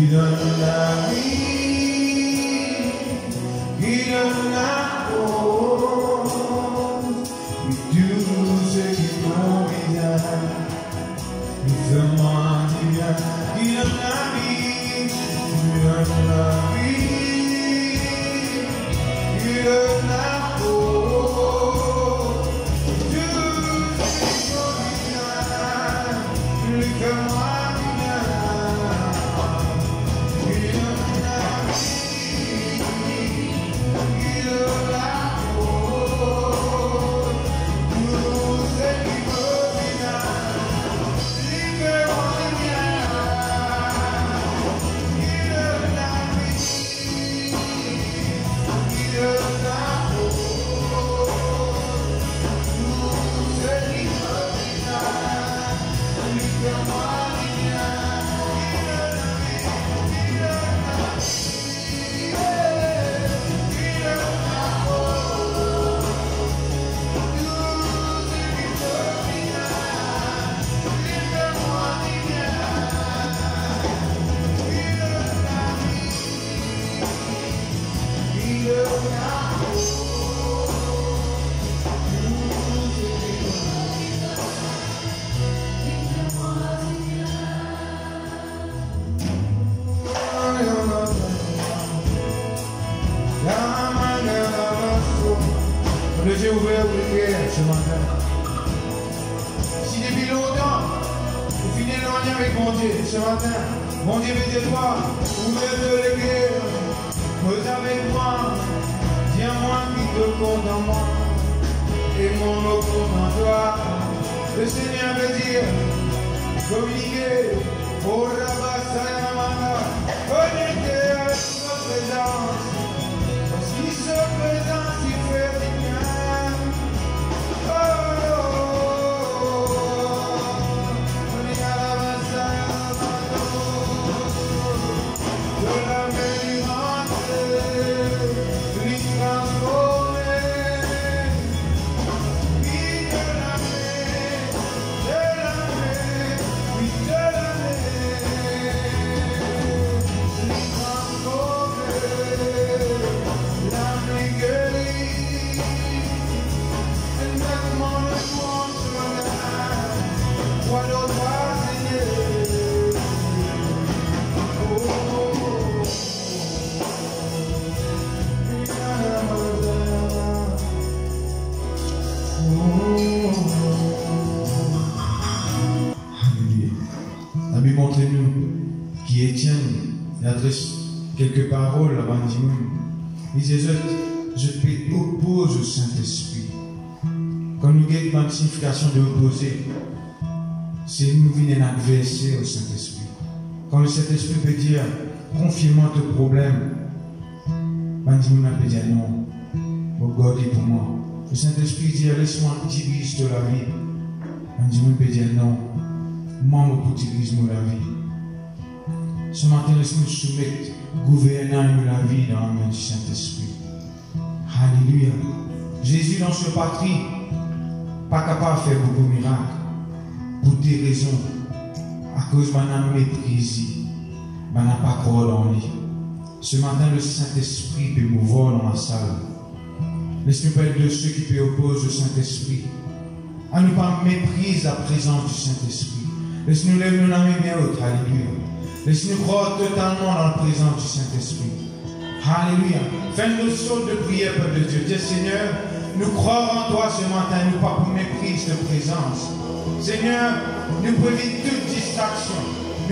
qui donne la vie, qui donne la cause, et tout ce qui convient, nous faisons du bien, qui donne la vie, qui donne la vie, qui donne la cause, tout ce qui convient, nous faisons. J'ai ouvert pour prière ce matin. Si depuis longtemps, vous finissez éloigné avec mon Dieu ce matin, mon Dieu mettez-toi, ouvrez les cœurs, vous avec moi, viens-moi qui te compte en moi, et mon eau compte en toi. Le Seigneur veut dire, communiquer, pour la basse à la main, connecter avec sa présence, parce qu'il se présente, il fait du bien. Montrez-nous qui Étienne adresse quelques paroles à Bandimon. Il dit, je t'oppose au Saint-Esprit. Quand nous avons une signification de opposer, c'est nous venons adverser au Saint-Esprit. Quand le Saint-Esprit peut dire, confie-moi tes problèmes, Bandimon peut dire non, vous gardez pour moi. Le Saint-Esprit dit, laisse-moi diriger de la vie. Bandimon peut dire non. Moi, je peux diriger la vie. Ce matin, laisse-nous soumettre, gouverner la vie dans la main du Saint-Esprit. Alléluia. Jésus, dans ce patrie, pas capable de faire beaucoup de miracles. Pour des raisons. À cause de ma méprise. Je n'ai pas croire dans lui. Ce matin, le Saint-Esprit peut mouvoir dans la salle. Laisse-nous parler de ceux qui peuvent opposer au Saint-Esprit. À ne pas mépriser la présence du Saint-Esprit. Laisse-nous lever nos mains bien hautes. Alléluia. Laisse-nous croire totalement dans la présence du Saint-Esprit. Alléluia. Fais-nous saut de prière, Peuple de Dieu. Dis, Seigneur, nous croyons en toi ce matin, nous pas pour méprise de présence. Seigneur, nous prévient toute distraction.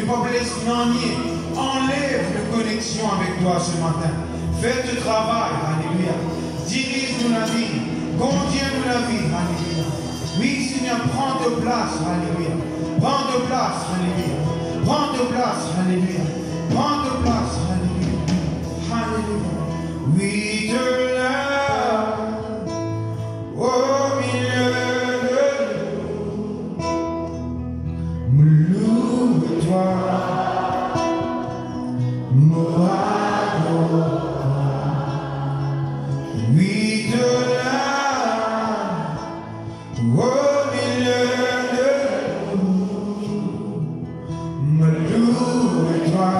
Nous pas laisser nier. Enlève nos connexions avec toi ce matin. Fais le travail. Alléluia. Dirige-nous la vie. Conduis-nous la vie. Alléluia. Oui, Seigneur, prends de place. Alléluia. Prends de place. Alléluia. Prends de place. Alléluia. Prends de place. Alléluia. Alléluia. Oui, de là, au milieu de nous, loue-toi, nous adore. Oui, de là, au milieu de nous, loue-toi.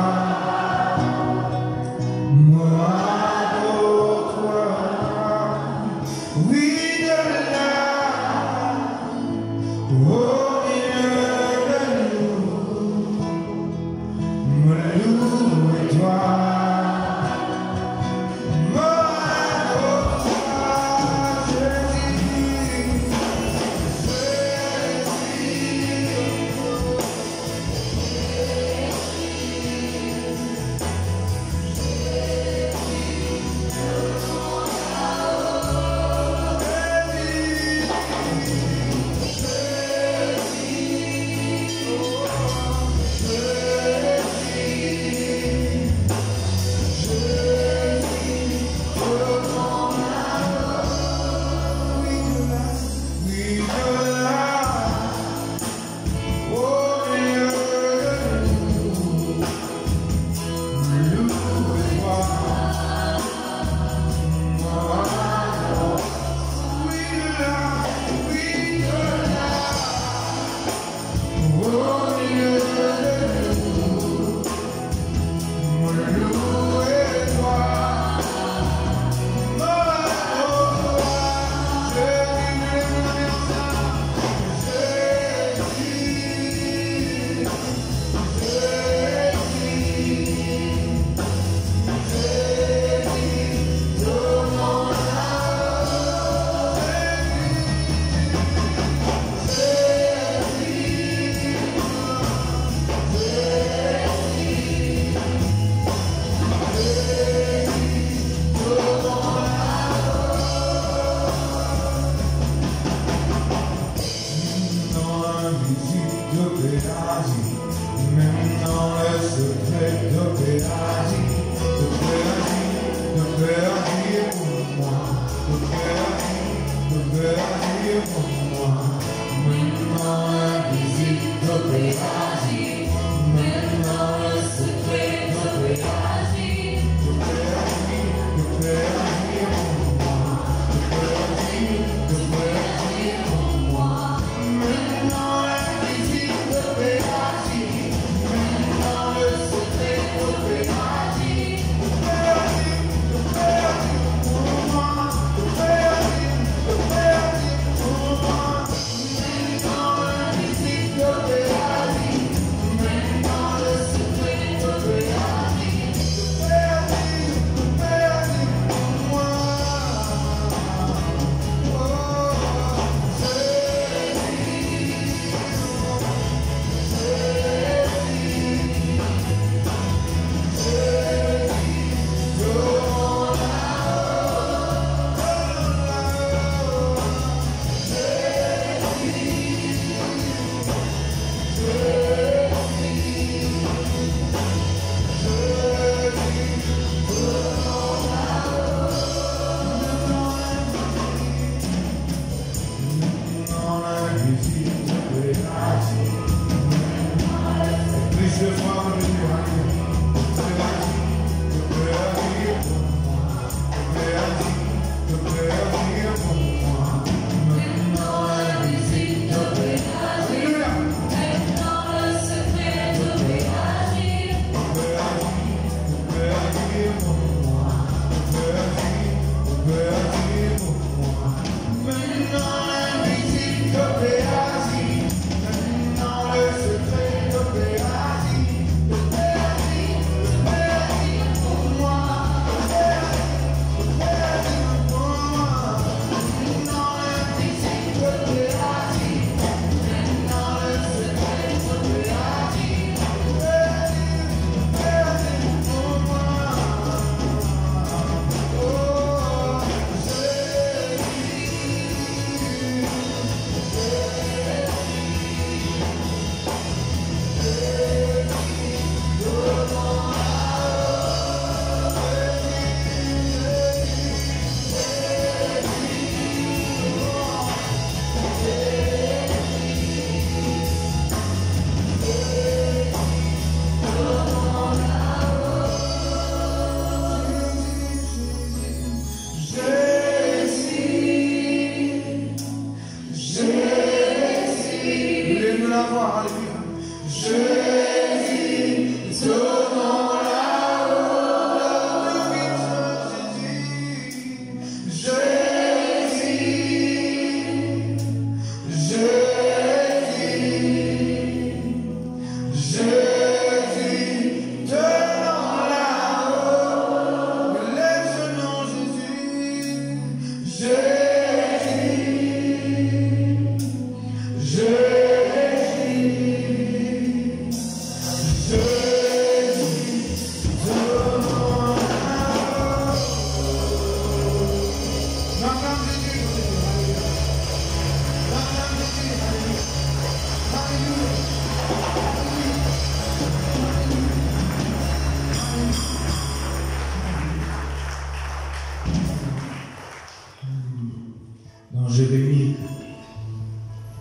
Jérémie,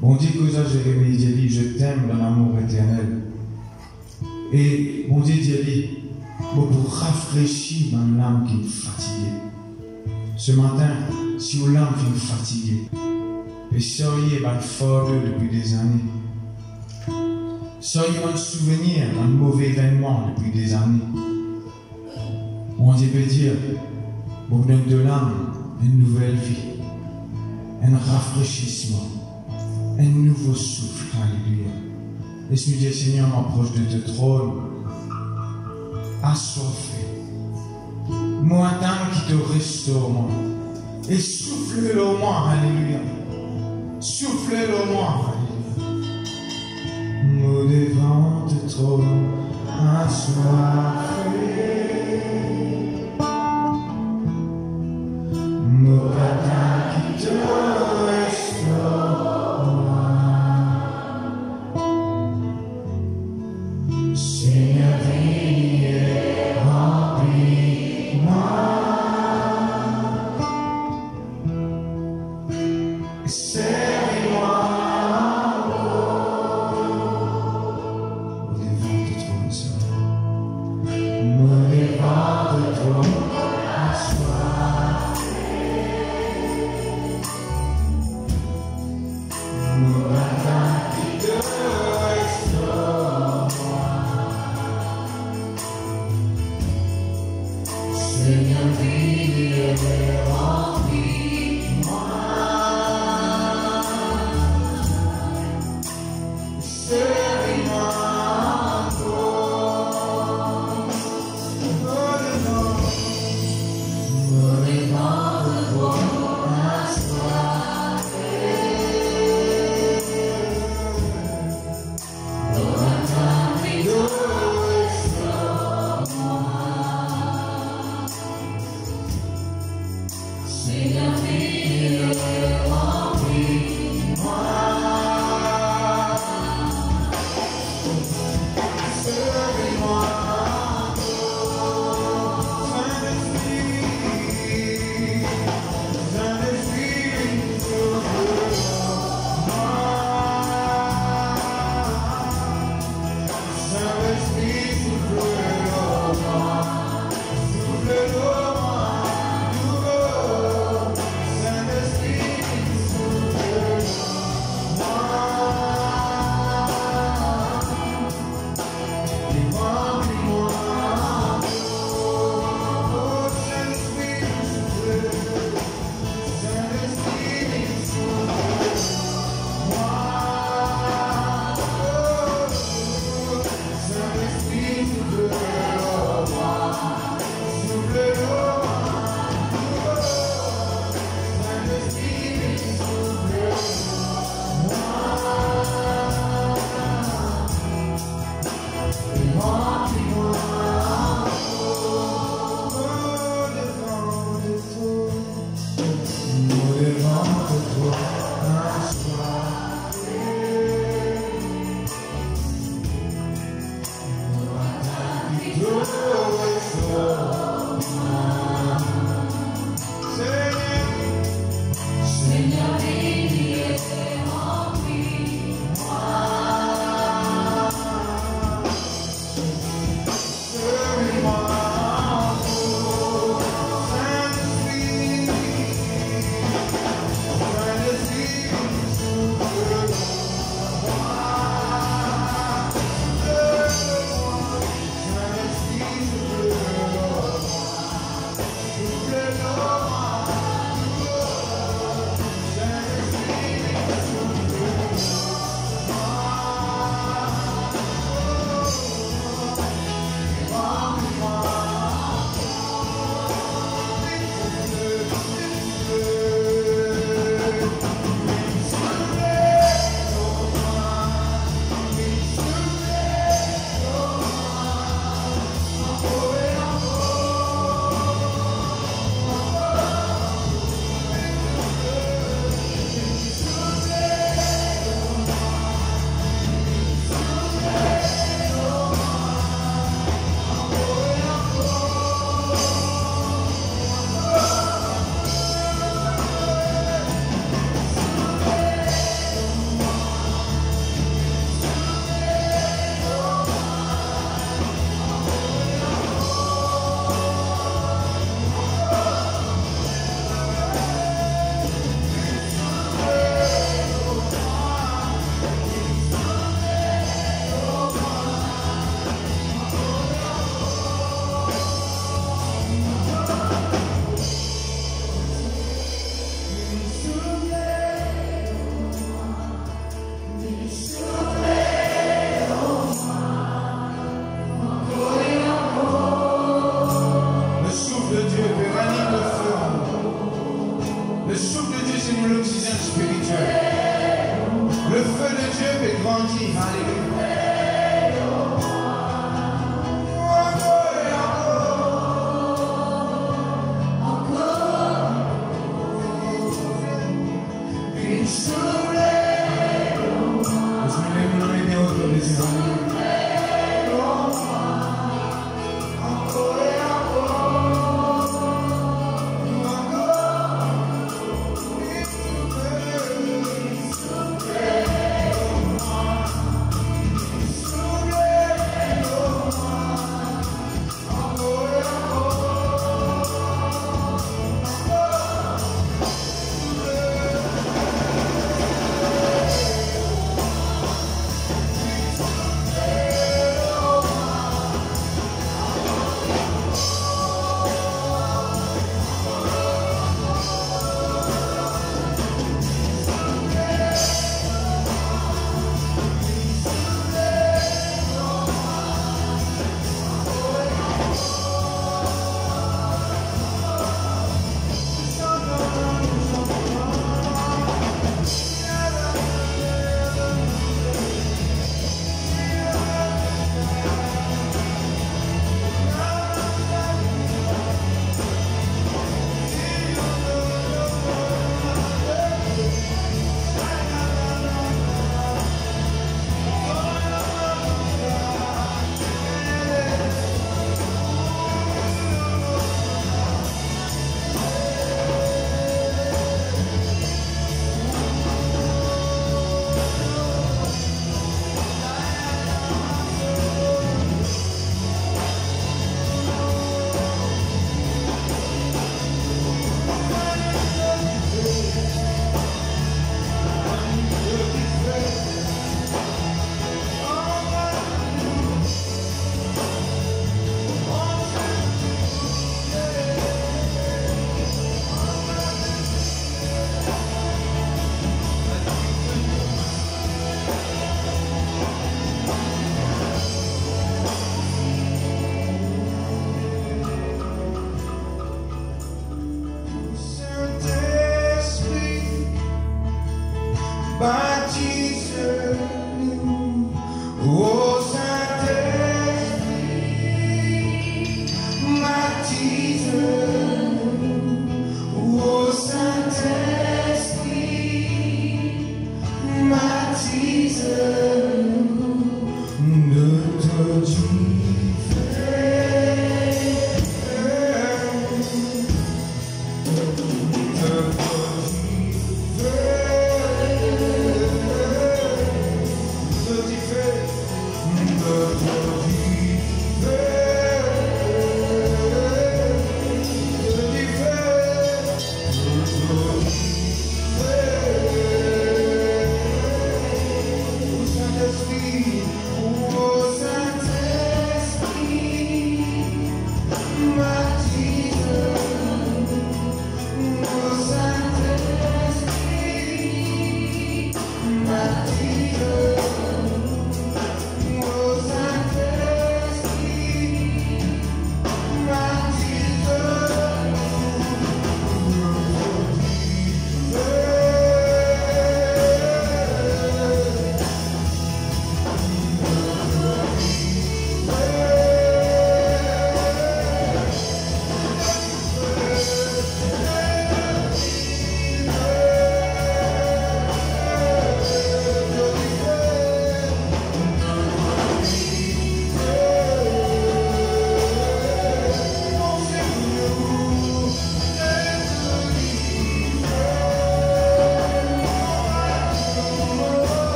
bon Dieu cause à Jérémie, Dieu dit, je t'aime dans l'amour éternel. Et bon Dieu dit, pour rafraîchir dans l'âme qui est fatiguée. Ce matin, si vous l'âme qui est fatiguée, et soyez fort depuis des années. Soyez un souvenir d'un mauvais événement depuis des années. Bon Dieu peut dire, pour donner de l'âme une nouvelle vie. Un rafraîchissement, un nouveau souffle, alléluia. Laisse-nous dire, Seigneur, m'approche de ton trône, assoiffé. Moi, tant qui te restaure, moi, et souffle-le au moi, alléluia. Souffle-le au moi, alléluia. Moi, devant ton trône, assoiffé. Moi, tant qui te Let's be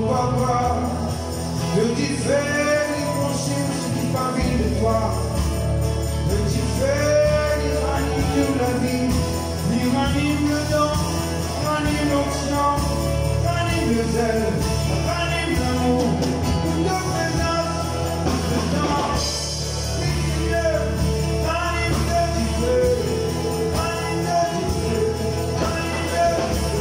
papa, de différents conseils qui parlent de toi, de différents raniment de la vie, qui raniment le don, raniment l'onction, raniment le zèle, raniment l'amour, de présence, de temps, Dieu, ranime de Dieu, ranime de Dieu, ranime de Dieu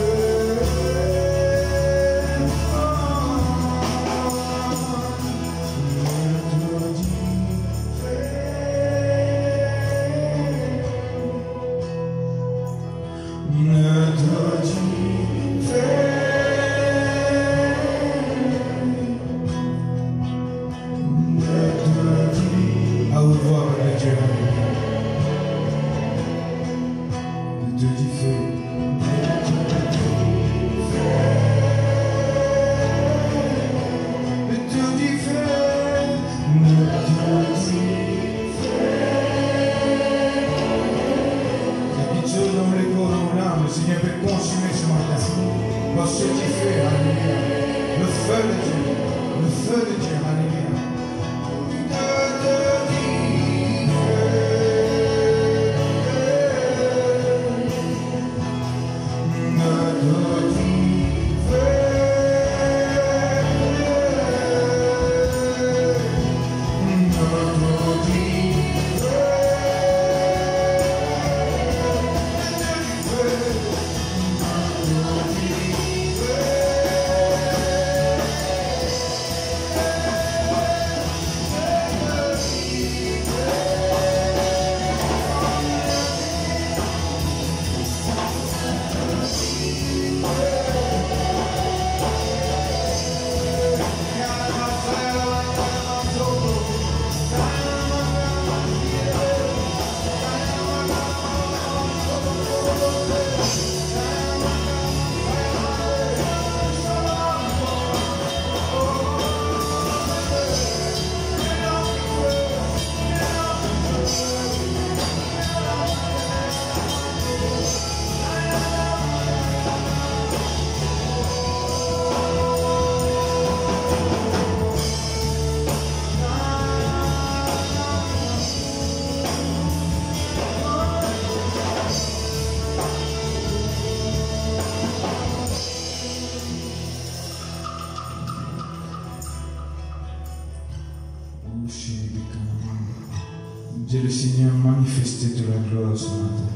le Seigneur manifester de la gloire ce matin.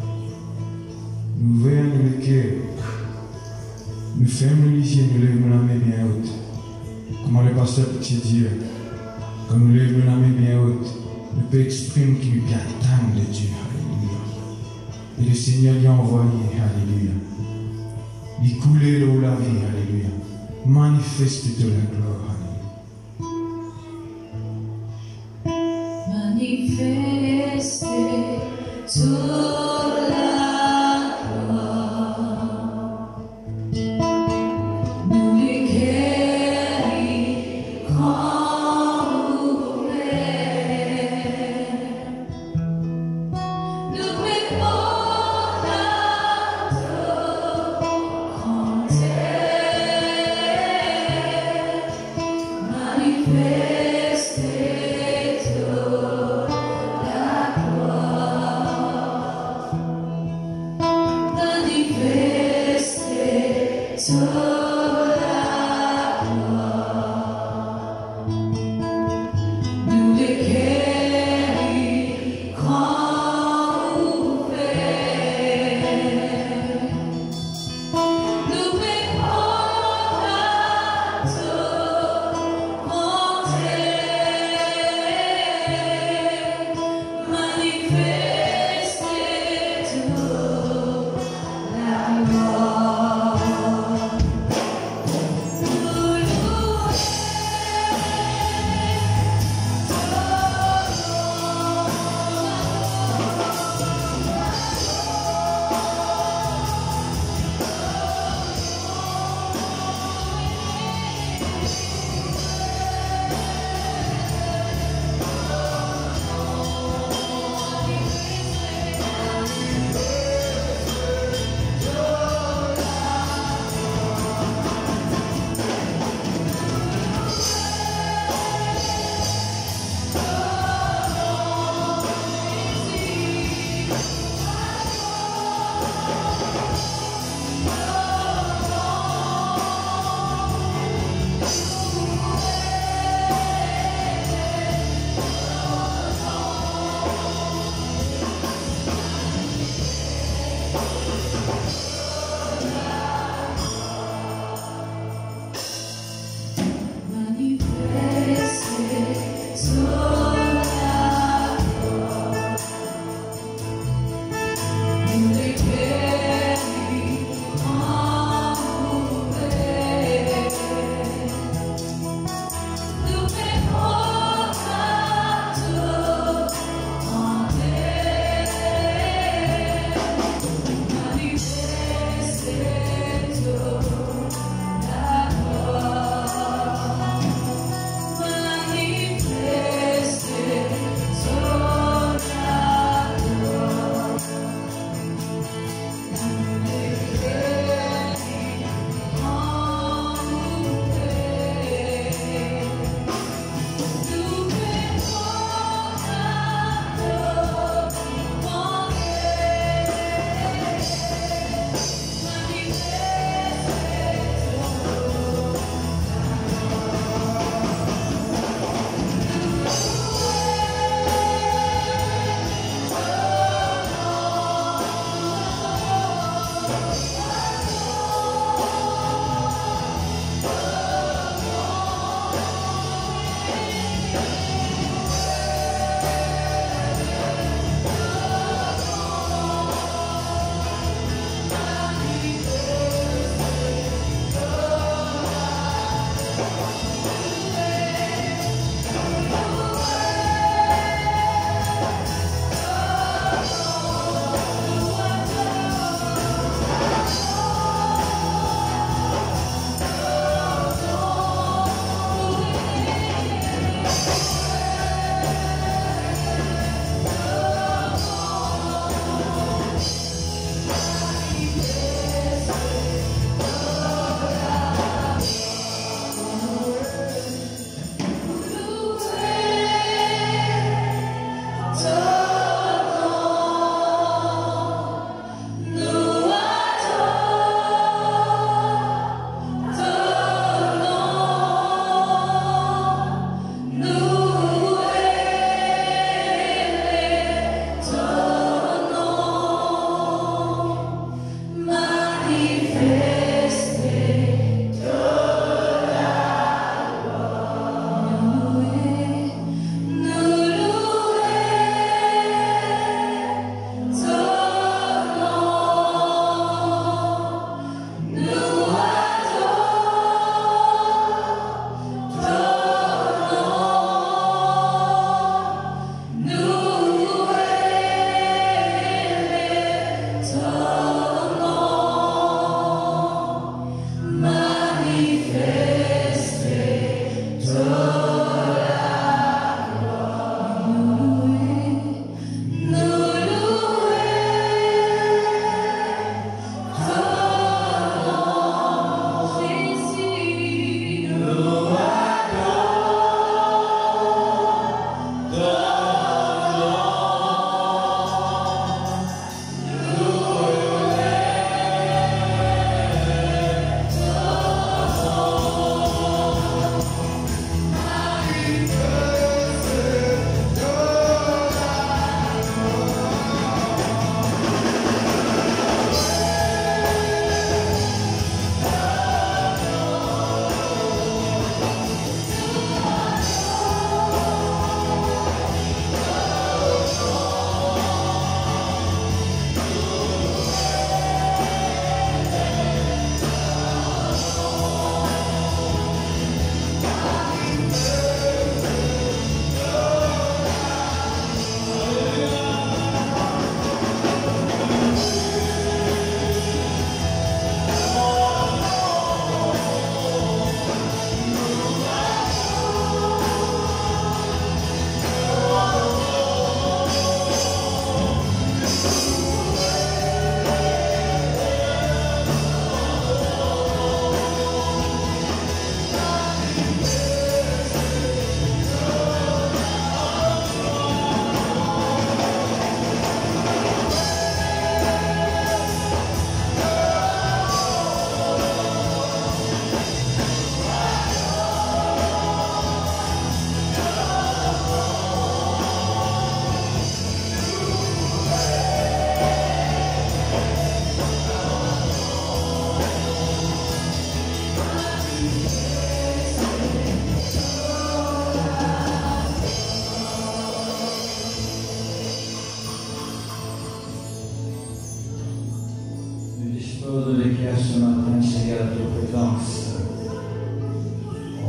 Nous voyons le cœur. Nous fermons les yeux, nous lèvons la main bien haute. Comment le pasteur petit Dieu, quand nous lèvons la main bien haute, nous peut exprimer qu'il nous attend de Dieu. Alléluia. Et le Seigneur lui a envoyé. Alléluia. Il coulait l'eau la vie. Alléluia. Manifeste de la gloire. Manifeste toute la gloire, nous les guéris quand vous voulez, nous prions la compter,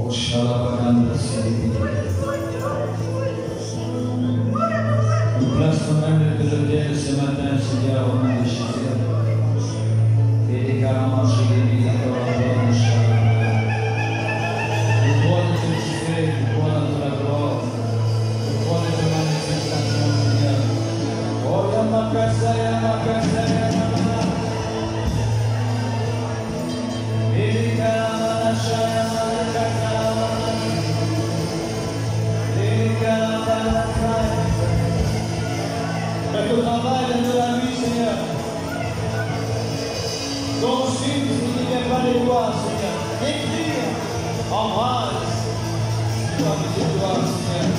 Nous plaçons même le autel ce matin, Seigneur, au nom de Jésus. Et des carrément chez les vies, nous crois de te kiffer, nous crois dans ta gloire, nous crois de ta manifestation, Seigneur. Oh, Yamakasa, Yamakasa, Yamakasa. Et des carrément chez faites le travail de la nuit, Seigneur. Consulte ce qui n'est pas les lois, Seigneur. Écrire, embrasse. Tu as mis tes doigts, Seigneur.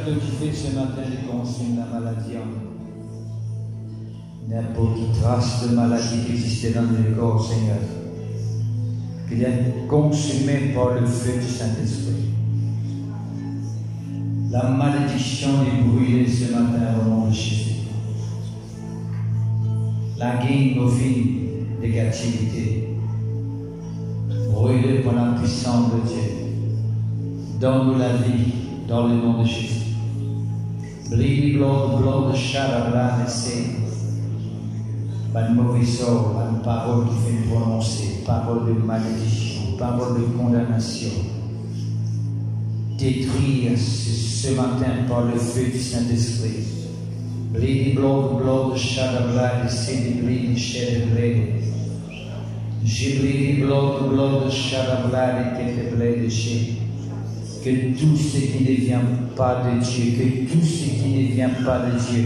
Que tu fais ce matin, je consume la maladie en nous. N'importe quelle trace de maladie qui existait dans le corps, Seigneur, qu'il est consumé par le feu du Saint-Esprit. La malédiction est brûlée ce matin au nom de Jésus. La guine nos vies de captivité, brûlée par la puissance de Dieu. Donne-nous la vie dans le nom de Jésus. Bleed blood de Charablan et c'est pas de mauvais sort, pas de parole qui fait prononcer, parole de malédiction, parole de condamnation. Détruire ce matin par le feu du Saint-Esprit. Bleed blood de Charablan et c'est bleed shed blade. J'ai bleed blood de Charablan et qui est blade chez. Que tout ce qui ne vient pas de Dieu, que tout ce qui ne vient pas de Dieu,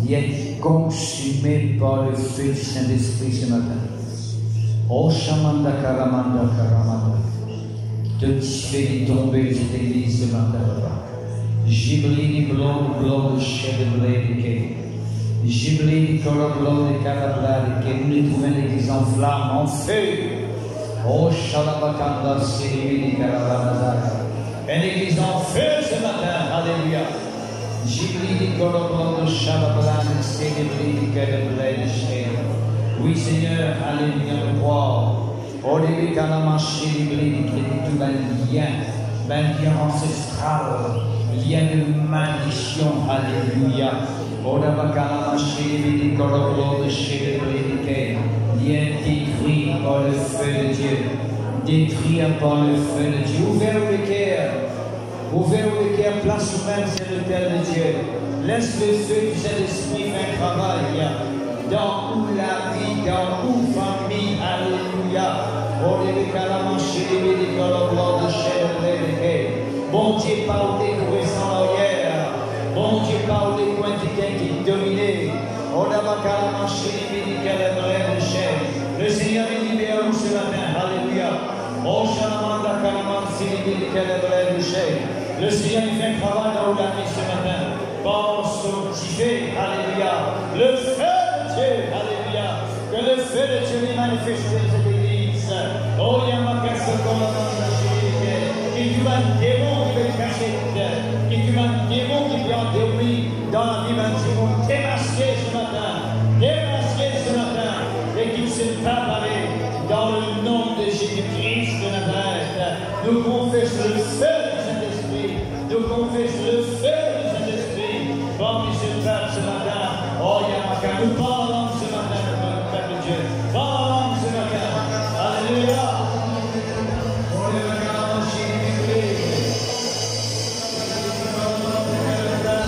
est consumé par le feu du Saint-Esprit ce matin. Oh Shamanda Karamanda Karamanda, te fais tomber cette église ce matin. Jiblini blanc de chef de blé de quai. Jiblini color blanc de carabla de quai. Nous nous trouvons l'église en flamme, en feu. Oh Shalabakanda Siribini Karabanda. Une église en feu ce matin, alléluia. Jiblini color blanc de Shalabala de Siribini Karabla de chef. Oui Seigneur, alléluia, nous croire. Oh les Kalamashi, Jiblini qui est tout un lien ancestral. Lien de malédiction, alléluia. Lien détruit par le feu de Dieu. Détruit par le feu de Dieu. Ouvrez le cœur, place même c'est l'autel de Dieu. Laisse le feu du Saint-Esprit faire un travail. Dans où la vie, dans où famille, alléluia. Bon Dieu parle des croissants hier. Bon Dieu parle des coins qui dominent. Oh, Shalamanda Kalaman, Sidi, Kalabre, le Seigneur il fait un travail dans l'année ce matin. Pense au fait, alléluia. Le feu de Dieu, alléluia. Que le feu de Dieu est manifesté dans cette église. Oh, Yamakaso Kolamanda, que tu vas un démon qui veut cacher, que tu vas un démon qui veut endormir dans la vie d'un Dieu. Démasqué ce matin, et qu'il s'est préparé dans le nom de Jésus-Christ de Nazareth. Nous confessons le feu du Saint-Esprit. Nous confessons le feu du Saint-Esprit. Parmi ce peuple ce matin. Oh, Yamaka, nous parlons ce matin, peuple de Dieu. Parlons ce matin. Alléluia. Oh, Yamaka, Jésus-Christ. Alléluia.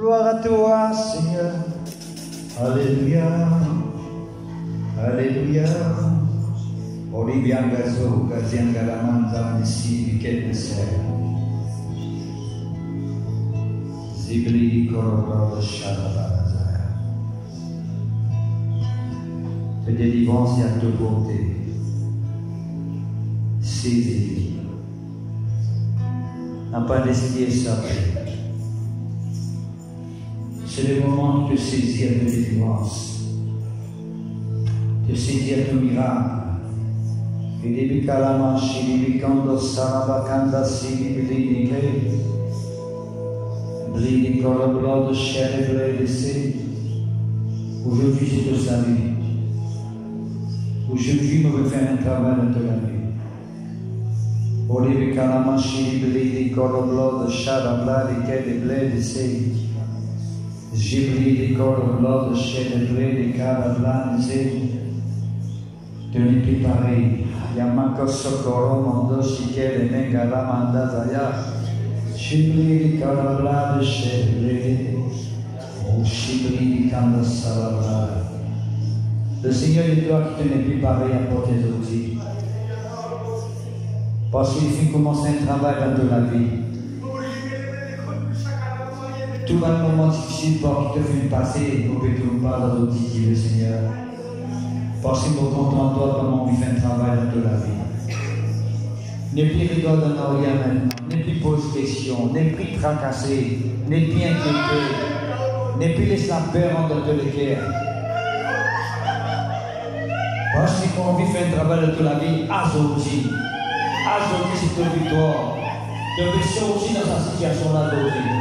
Gloire à toi, Seigneur. Alléluia. Alléluia. Olivia Gazo, Gazianga Lamanza, Nissi, Viket Neser. Zibli Kororo Shadabazaya. De délivrance et à toute beauté. Saisis. N'a pas d'esprit échappé. C'est le moment de saisir de délivrance, de saisir de miracle. Aujourd'hui, c'est le salut. Aujourd'hui, je vais faire un travail dans la vie. Olive Kalamashi, Blidi, Koroblo, Sharabla, Kede, Bledi, Sei. Jibli, Koroblo, Shede, Bledi, Karabla, Sei. De ne plus pareil. Yamako Sokoro, Mondo, Shikele, Mengala, Manda, Zaya. Jibli, Korobla, Shede, Bledi. Jibli, Kanda, Sarabla. Le Seigneur de toi qui te n'est plus pareil à porter tes outils. Parce qu'il faut commencer un travail dans ta vie. Tout va un moment difficile pour qu'il te fait passer, nous ne pouvons pas dans l'outil qui est le Seigneur. Parce qu'il faut contenter toi comment on fait un travail dans ta vie. Ne plus rigole dans rien maintenant, ne plus pose question, ne plus tracasser, ne plus inquiéter, ne plus laisser la peur en de le cœur. Parce qu'il faut on fait un travail dans ta vie, aujourd'hui. Aujourd'hui, c'est ta victoire. De baisser aussi dans sa situation-là d'aujourd'hui.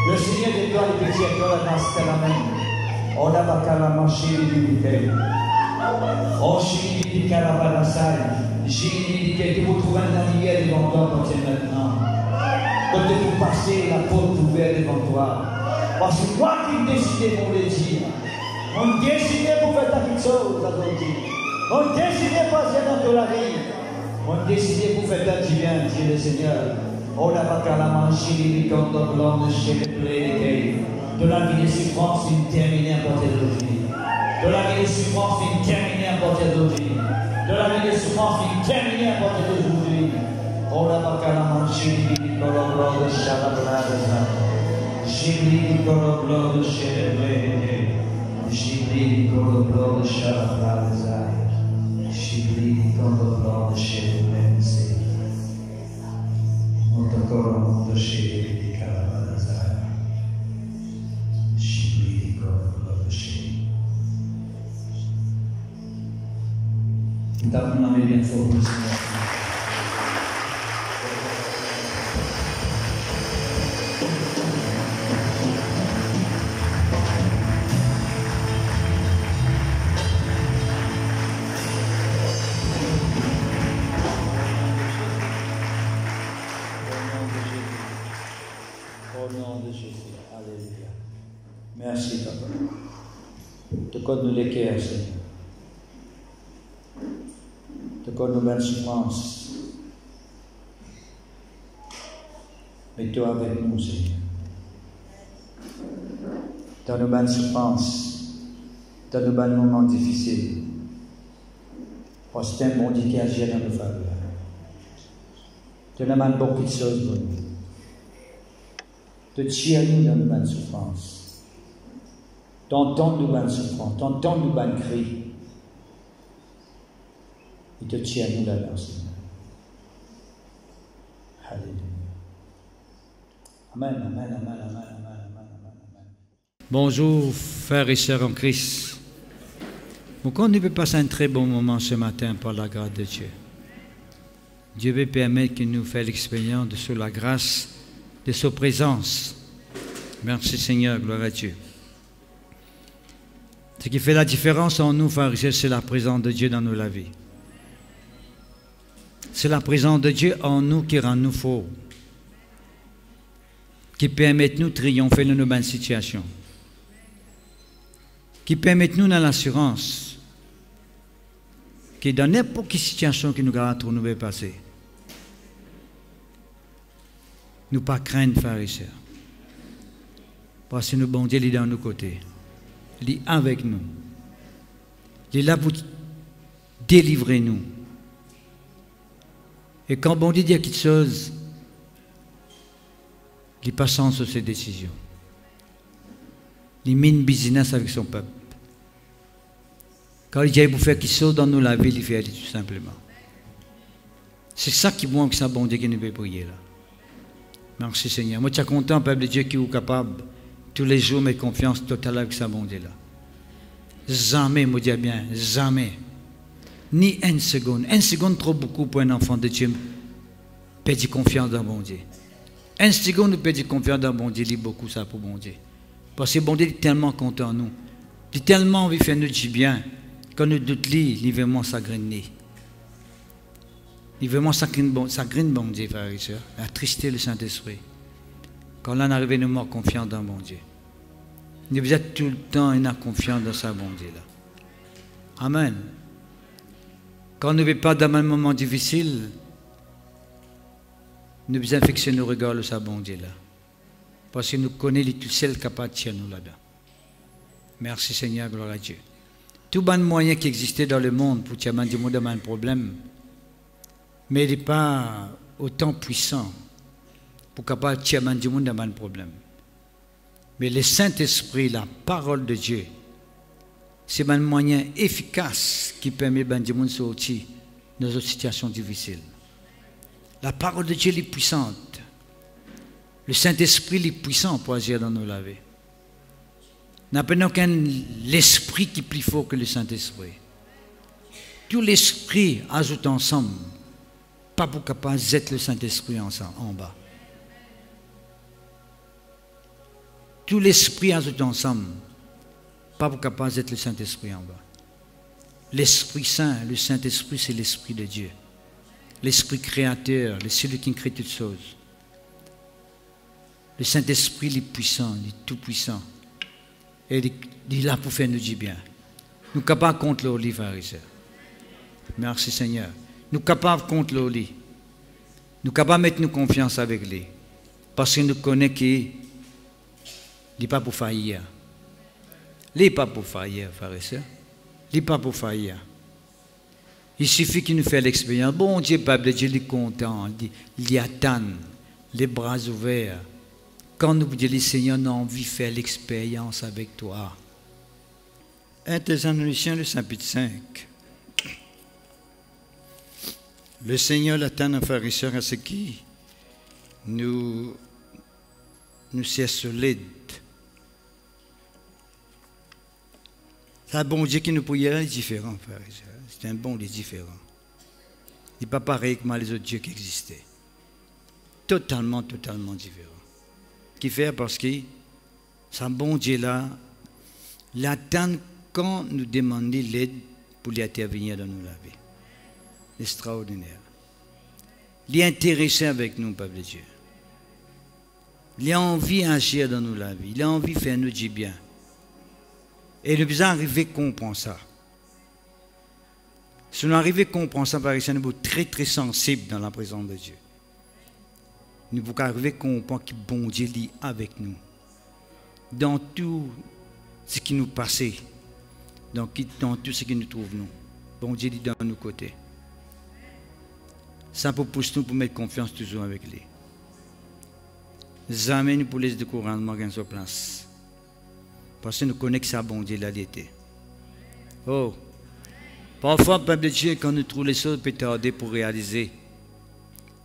Le Seigneur de toi, le petit école dans ce calamène. On a pas qu'à la marcher du bouteille. On chie du carabanasai. J'ai dit que vous trouvez un lumière devant toi quand c'est maintenant. Quand tu peux passer la porte ouverte devant toi. Parce que moi qui décidé pour le dire. On décidé pour faire quelque chose aujourd'hui. On décidé pour passer dans la vie. On décidé pour faire du bien, dit le Seigneur. On n'a pas qu'à la manger, les camps de blanc, de chez les blés, de la vie de souffrance, une terminée à portée d'aujourd'hui. De la vie de souffrance, une terminée à portée d'aujourd'hui. De la vie de souffrance, une terminée à portée d'aujourd'hui. On n'a pas qu'à la manger, les camps blanc, de chez la blade. J'oublie les camps blanc, de chez les blés. J'oublie les camps blanc, de chez la blade. J'oublie quand le blanc de chez le Mense. On t'accorde de chez les Caravazar. J'oublie quand le blanc de chez. T'as demandé bien fort pour le Seigneur. Merci, Papa. Te code les cœurs, Seigneur. Te code nos belles souffrances. Mets-toi avec nous, Seigneur. Dans nos belles souffrances, dans nos belles moments difficiles. Parce que c'est un bon Dieu qui agit dans nos faveurs. Tu nous demandes beaucoup de choses pour nous. Tu tiens nous dans nos belles souffrances. T'entends nous bonnes souffrances, t'entends nous bonnes cris. Il te tient nous là-dedans, Seigneur. Alléluia. Amen, amen, amen, amen, amen, amen, amen. Bonjour, frères et sœurs en Christ. Pourquoi on ne peut passer un très bon moment ce matin par la grâce de Dieu? Dieu veut permettre que nous fassions l'expérience de sur la grâce de sa présence. Merci Seigneur, gloire à Dieu. Ce qui fait la différence en nous, frères et sœurs, c'est la présence de Dieu dans nos vies. C'est la présence de Dieu en nous qui rend nous forts, qui permet de nous triompher dans nos bonnes situations, qui permet de nous dans l'assurance, qui dans n'importe quelle situation que nous allons nous passer. Nous pas craindre, frères et sœurs. Parce que nous, bon Dieu, il est dans nos côtés. Il est avec nous. Il est là pour délivrer nous. Et quand bon Dieu dit quelque chose, il est patient sur ses décisions. Il met une business avec son peuple. Quand il dit pour faire quelque chose dans nous la vie, il fait tout simplement. C'est ça qui manque, ça, bon Dieu, qui nous peut prier là. Merci Seigneur. Moi, je suis content, peuple de Dieu, qui est capable tous les jours, mettre confiance totale avec ça, bon Dieu là. Jamais, moi, dis bien, jamais. Ni une seconde trop beaucoup pour un enfant de Dieu, perdre confiance dans bon Dieu. Une seconde, nous perdre confiance dans bon Dieu, il dit beaucoup ça pour bon Dieu. Parce que bon Dieu est tellement content de nous. Il est tellement envie de faire nous du bien. Quand nous doutons, il est vraiment s'agriner. Il est vraiment s'agrine bon Dieu, frères et sœurs. La tristesse, le Saint-Esprit. Quand là, on arrive, nous avons confiance dans bon Dieu. Nous êtes tout le temps une confiance dans sa bon Dieu là. Amen. Quand nous ne vivons pas dans un moment difficile, nous devons fixer nos regards sur sa bon Dieu là. Parce que nous connaissons tout seul capable de tirer nous là-dedans. Merci Seigneur, gloire à Dieu. Tout bon moyen qui existait dans le monde pour tirer du monde dans un problème, mais il n'est pas autant puissant pour capable de tirer du monde dans un problème. Mais le Saint-Esprit, la parole de Dieu, c'est un moyen efficace qui permet de monde sortir dans une situation difficile. La parole de Dieu est puissante. Le Saint-Esprit est puissant pour agir dans nos vies. Nous n'avons qu'un l'esprit qui est plus fort que le Saint-Esprit. Tout l'esprit ajoute ensemble, pas pour capable d'être le Saint-Esprit en bas. Tout l'esprit ajoute ensemble, pas pour capable d'être le Saint-Esprit en bas. L'Esprit Saint, le Saint-Esprit, c'est l'Esprit de Dieu. L'Esprit créateur, celui qui crée toutes choses. Le Saint-Esprit, il est puissant, il est tout puissant. Et il est là pour faire nous du bien. Nous sommes capables contre le lit, frères et sœurs. Merci Seigneur. Nous sommes capables contre le lit. Nous sommes capables de mettre nos confiance avec lui. Parce que nous connaissons qu'il n'est pas pour faillir. Il n'est pas pour faillir, frères et sœurs. Il n'est pas pour faillir. Il suffit qu'il nous fasse l'expérience. Bon Dieu, Peuple Dieu, il est content. Il y attend, les bras ouverts. Quand nous disons, Seigneur, on a envie de faire l'expérience avec toi. 1 Thessaloniciens, le chapitre 5. Le Seigneur l'attend, frères et sœurs, à ce qui nous c'est solide. C'est un bon Dieu qui nous priera, il est différent, frères et sœurs. C'est un bon Dieu différent. Il n'est pas pareil que les autres dieux qui existaient. Totalement différent. Qui fait parce que ce bon Dieu-là, l'attend quand nous demandons l'aide pour lui intervenir dans nos vies. Extraordinaire. Il est intéressé avec nous, peuple de Dieu. Il a envie d'agir dans nos vies. Il a envie de faire nous du bien. Et nous devons arriver à comprendre ça. Si nous arrivons à comprendre ça, par exemple, nous sommes très très sensibles dans la présence de Dieu. Nous pouvons arriver à comprendre que bon Dieu est avec nous. Dans tout ce qui nous passe, dans tout ce qui nous trouve nous. Bon Dieu est dans nos côtés. Ça peut pousser nous pour mettre confiance toujours avec lui. Jamais nous pouvons laisser de couronnement dans sa place. Parce que nous connaissons que ça, bon Dieu, l'a été. Oh! Parfois, peuple de Dieu, quand nous trouvons les choses, peut tarder pour réaliser.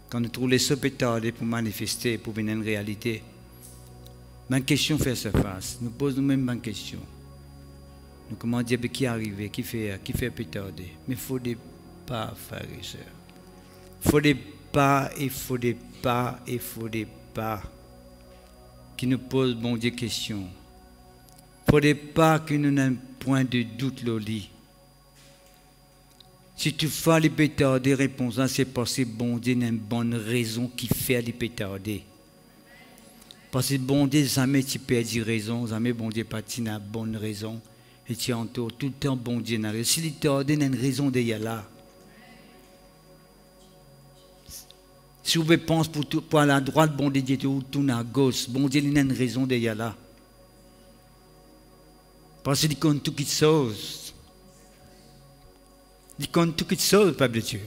Quand nous trouvons les choses, peut tarder pour manifester, pour venir en réalité. Ma question fait surface. Nous posons nous-mêmes une question. Nous comment dire qui est arrivé, qui fait peut tarder. Mais il faut des pas, frères et sœurs. Il faut des pas, il faut des pas, il faut des pas. Qui nous posent, bon Dieu, question. Il faut des pas que nous n'avons point de doute le lit. Si tu fais les pétarder, réponse c'est parce que bon Dieu a une bonne raison qui fait les pétarder. Parce que bon Dieu, jamais tu perds raison, jamais bon Dieu pas tu n'as bonne raison. Et tu entoures tout le temps bon Dieu n'a raison. Si les pétarder a une raison de y aller là. Si vous pensez pour aller à droite, bon Dieu tout à gauche, bon Dieu a une raison de y aller là. Parce qu'il compte tout qui chose. Il compte tout qui chose, peuple de Dieu.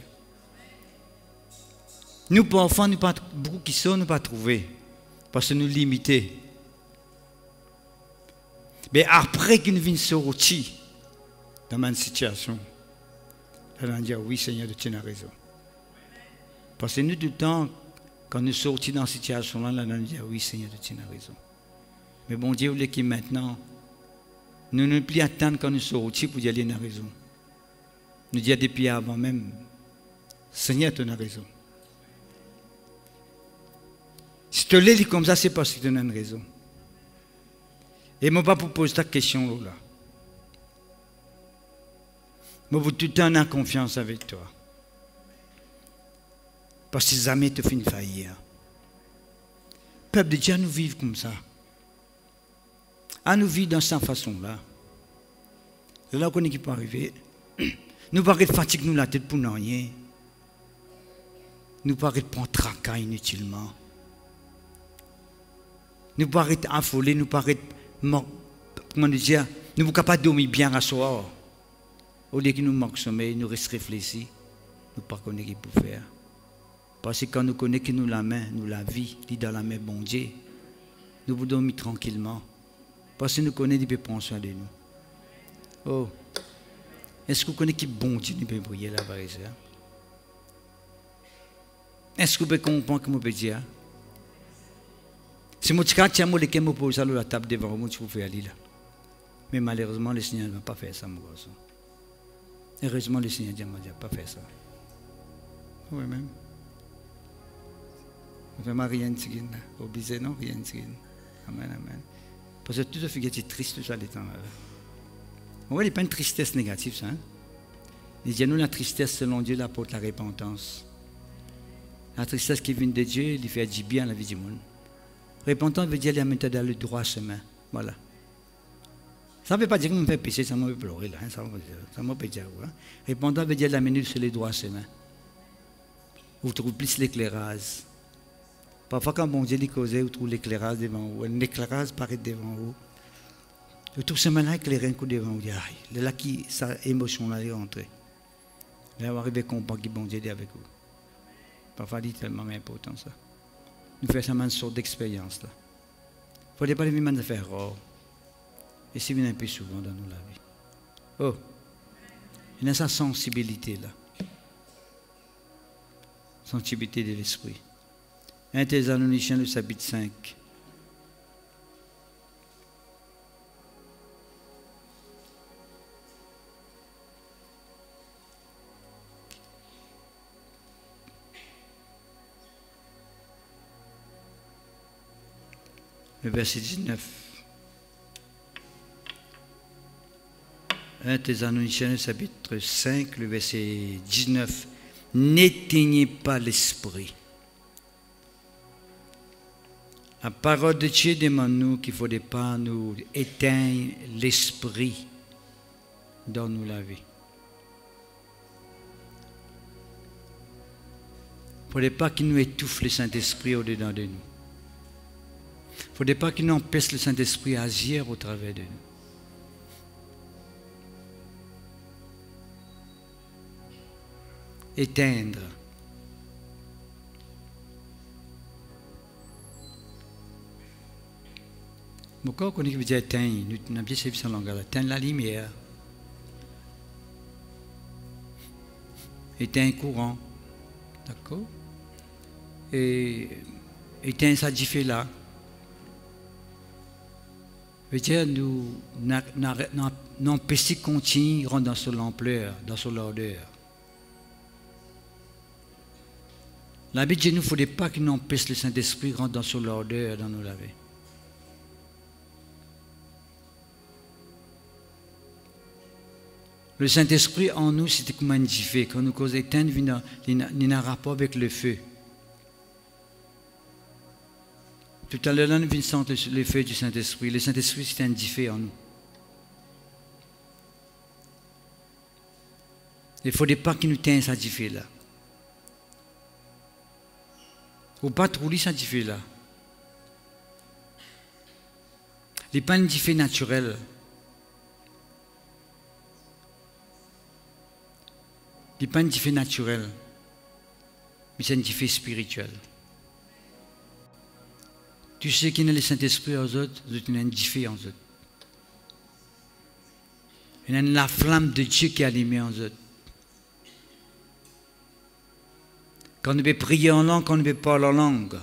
Nous, parfois, nous pas beaucoup qui sont, nous pas trouver. Parce que nous limités. Mais après qu'il vienne sortir dans ma situation, elle a dit oui, Seigneur, tu as raison. Parce que nous, tout le temps, quand nous sortons dans cette situation-là, elle a dit oui, Seigneur, tu as raison. Mais bon Dieu voulait que maintenant, nous ne plus attendre quand nous sortons pour dire qu'il a raison. Nous disons depuis avant même, Seigneur, tu as raison. Si tu le lis comme ça, c'est parce que tu as une raison. Et je ne vais pas pour poser ta question là. Je veux tout le temps en confiance avec toi. Parce que jamais te fin faillir. Peuple de Dieu, nous vivons comme ça. À nous vivre dans cette façon-là. C'est là qu'on est qui peut arriver. Nous paraît fatiguer nous la tête pour rien. Nous paraît prendre tracas inutilement. Nous paraît affolés, nous paraît comment dire, nous ne sommes pas dormir bien à soir. Au lieu que nous manquons sommeil, nous restons réfléchis. Nous ne pas connaître ce qu'il faut faire. Parce que quand nous connaissons que nous la main, nous la vie, dit dans la main bon Dieu, nous pouvons dormir tranquillement. Parce que nous connaissons qu'il peut prendre soin de nous. Oh, est-ce que vous connaissez qui bon Dieu nous peut briller là-bas? Est-ce que vous pouvez comprendre ce que je peux dire? Si je tiens moi lequel me pose la table devant vous, tu peux faire aller là. Mais malheureusement, le Seigneur ne va pas faire ça, mon garçon. Heureusement, le Seigneur ne va pas faire ça. Oui, même. Vraiment rien de ce qu'il a. Obligé, non? Rien de ce qu'il a. Amen, amen. Parce que tout ce qui est triste, tout ça, les temps là. On voit, il n'y a pas une tristesse négative, ça. Hein? Il dit, nous, la tristesse, selon Dieu, apporte la repentance. La tristesse qui vient de Dieu, il fait du bien à la vie du monde. Repentance veut dire qu'il y dans le droit chemin. Voilà. Ça ne veut pas dire qu'on me fait pécher, ça me fait pleurer. Là, hein? Ça me fait dire. Hein? Repentance veut dire l'amener sur les droits chemin. Vous trouvez plus l'éclairage. Parfois, quand bon Dieu dit causer, vous trouvez l'éclairage devant vous. L'éclairage paraît devant vous. Vous trouvez ce moment-là éclairé un coup devant vous. C'est là qui sa émotion-là est rentrée. Là, vous arrivez à comprendre que bon Dieu est avec vous. Parfois, c'est tellement important ça. Nous faisons une sorte d'expérience là. Il ne faudrait pas les vivre faire rare. Et c'est un peu souvent dans nos vie. Oh, il y a sa sensibilité là. Sensibilité de l'esprit. 1 Thessaloniciens, le chapitre 5. Le verset 19. 1 Thessaloniciens, chapitre 5, le verset 19. N'éteignez pas l'esprit. La parole de Dieu demande nous qu'il ne faudrait pas nous éteindre l'esprit dans nous la vie. Il ne faudrait pas qu'il nous étouffe le Saint-Esprit au-dedans de nous. Il ne faudrait pas qu'il nous empêche le Saint-Esprit à agir au travers de nous. Éteindre. Pourquoi on connaît que veut dire éteindre? Nous avons bien servi son langage. Éteindre la lumière. Éteindre le courant. D'accord? Et éteindre ça diffé là. Veut dire nous n'empêcher de continuer à rentrer dans son ampleur, dans son lourdeur. La Bible dit qu'il ne faudrait pas qu'il nous empêche le Saint-Esprit de rentrer dans son lourdeur, dans nos lavés. Le Saint-Esprit en nous, c'était comme un diffé. Quand nous causons éteindre, il y a un rapport avec le feu. Tout à l'heure, nous venons sentir le feu du Saint-Esprit. Le Saint-Esprit, c'est un diffé en nous. Il ne faudrait pas qu'il nous tienne ça diffé là. Il ne faut pas trop ça diffé là. Il n'est pas un diffé naturel. Ce n'est pas une diffé naturelle, mais c'est une diffé spirituelle. Tu sais qu'il y a le Saint-Esprit aux autres, il y a une diffé en autres. Il y a la flamme de Dieu qui est allumée en autres. Quand on peut prier en langue, quand on peut parler en langue,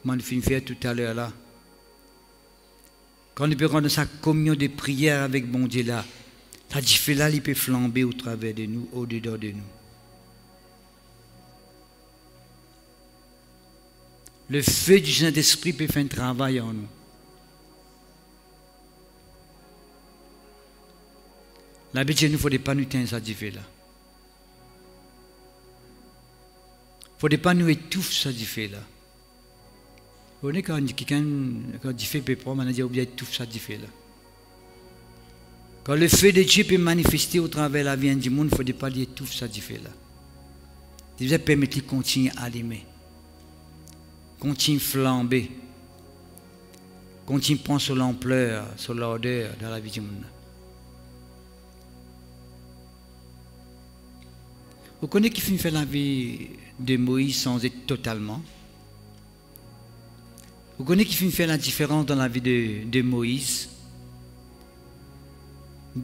comme on a fait tout à l'heure là. Quand on peut rendre sa communion de prière avec bon Dieu là, ça diffé là, il peut flamber au travers de nous, au-dedans de nous. Le feu du Saint-Esprit peut faire un travail en nous. La Bible dit, il ne faut pas nous tenir ça diffé là. Il ne faut pas nous étouffer ça diffé là. Vous voyez quand quelqu'un diffé peut prendre, on a dit, on étouffe ça diffé là. Quand le feu de Dieu peut manifester au travers de la vie du monde, il ne faut pas l'étouffer ça diffé là. Il faut permettre qu'il continue à allumer. Continue flamber, continue prendre sur l'ampleur, sur l'odeur dans la vie du monde. Vous connaissez qui fait la vie de Moïse sans être totalement? Vous connaissez qui fait la différence dans la vie de Moïse?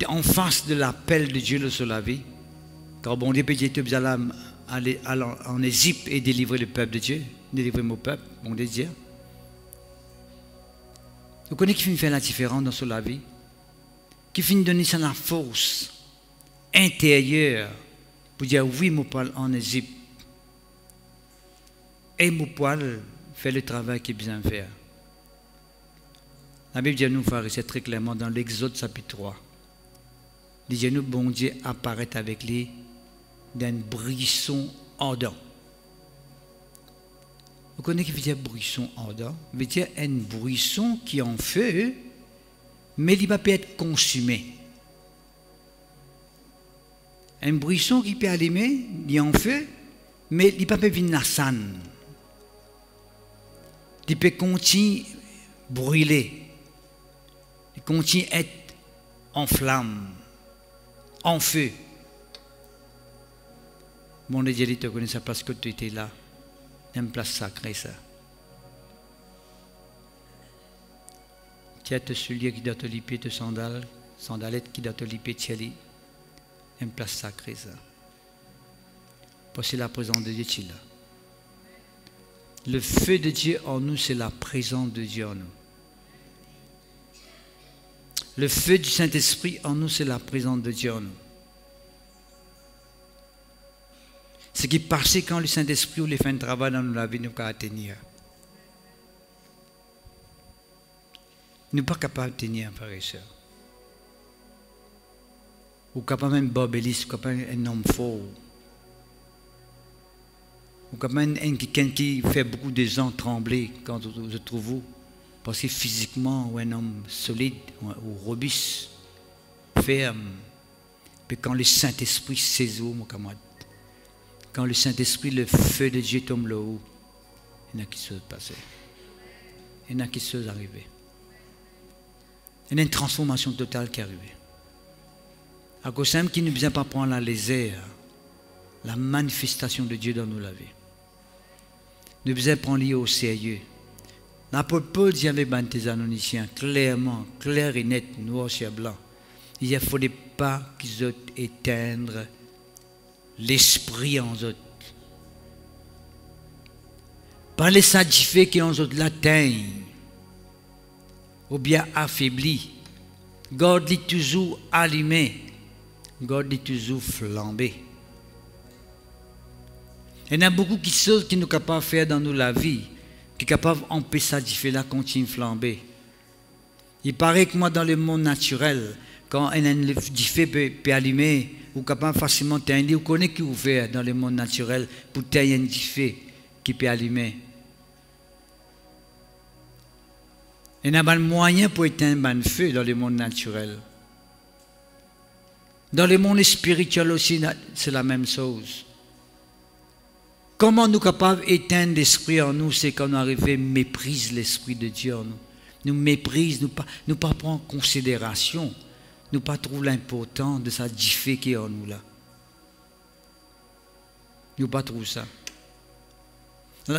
En face de l'appel de Dieu sur la vie, quand bon Dieu peut aller en Égypte et délivrer le peuple de Dieu, délivrer mon peuple, bon Dieu. Vous connaissez qui fait la différence dans la vie? Qui finit de donner ça la force intérieure pour dire oui, mon poil en Égypte. Et mon poil fait le travail qu'il a besoin de faire. La Bible dit à nous, frères, c'est très clairement dans l'Exode chapitre 3. Il dit à nous, bon Dieu apparaît avec lui d'un buisson ardent. Vous connaissez ce qui veut dire buisson ardent? Ça veut dire un buisson qui est en feu, mais il ne va pas être consumé. Un buisson qui peut allumer, il est en feu, mais il ne peut pas venir la sanne. Il peut continuer à brûler. Il continue à être en flamme, en feu. Mon Dieu, tu connais ça parce que tu étais là. Une place sacrée, ça. Tu as tes souliers qui doivent te liper, tes sandalettes qui doivent te liper, tchéli. Une place sacrée, ça. Parce que la présence de Dieu, tu es là. Le feu de Dieu en nous, c'est la présence de Dieu en nous. Le feu du Saint-Esprit en nous, c'est la présence de Dieu en nous. Ce qui passe quand le Saint-Esprit ou les fins de travail dans la vie nous peut tenir. Nous ne sommes pas capables de tenir, frères et sœurs. Ou capable même Bobelis, ou capable un homme fort. Ou capable quelqu'un qui fait beaucoup de gens trembler quand je trouve vous. Parce que physiquement, ou un homme solide, ou robuste, ferme. Puis quand le Saint-Esprit saisit, mon camarade, quand le Saint-Esprit, le feu de Dieu tombe là-haut, il y a quelque chose passé. Il y a quelque chose arrivé. Il y a une transformation totale qui est arrivée. À cause même qui ne vient pas prendre la légère, la manifestation de Dieu dans nos vie. Nous devons prendre au sérieux. L'apôtre Paul dit avec les Thessaloniciens, clairement, clair et net, noir sur blanc, il ne fallait pas qu'ils aient éteindre l'esprit en eux. Pas les satisfaits qui en eux l'atteignent, ou bien affaiblis. Garde-les toujours allumés, garde-les toujours flambés. Il y a beaucoup de choses qui nous sommes capables de faire dans nous la vie, qui sont capables d'empêcher ça diffé-là continue de flamber. Il paraît que moi, dans le monde naturel, quand un diffé peut allumer, ou capable facilement d'éteindre, vous connaissez qui vous fait dans le monde naturel pour éteindre un diffé qui peut allumer. Il y a un moyen pour éteindre un feu dans le monde naturel. Dans le monde spirituel aussi, c'est la même chose. Comment nous sommes capables d'éteindre l'esprit en nous, c'est quand nous arrivons à mépriser l'esprit de Dieu en nous. Nous méprisons, nous pas prendre en considération, nous pas trouver l'important de sa diffé qui est en nous là. Nous pas trop ça.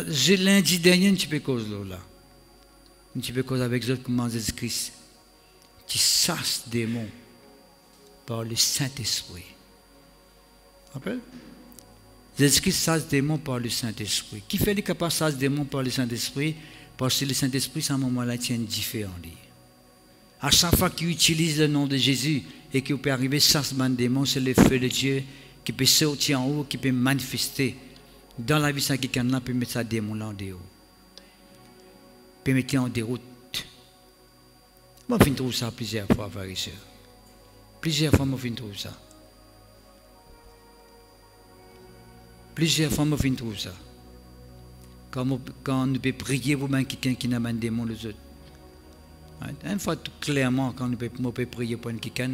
J'ai lundi dernier, un petit peu cause là. Un petit peu cause avec eux, comment Jésus-Christ, qui chasse des démons par le Saint-Esprit. Rappelle? Jésus-Christ chasse des démons par le Saint-Esprit. Qui fait les capables de chasser des démons par le Saint-Esprit? Parce que le Saint-Esprit, à un moment-là, tient différent. À chaque fois qu'il utilise le nom de Jésus et qu'il peut arriver à chasser des démons, c'est le feu de Dieu qui peut sortir en haut, qui peut manifester dans la vie de quelqu'un-là, peut mettre sa démon-là en dehors. Peut mettre en déroute. Moi, je trouve ça plusieurs fois, frères et sœurs. Plusieurs fois, je trouve ça. Plusieurs fois, je trouve ça. Quand nous pouvons prier pour quelqu'un qui n'a pas de démon, les autres. Une fois, tout clairement, quand nous pouvons prier pour quelqu'un,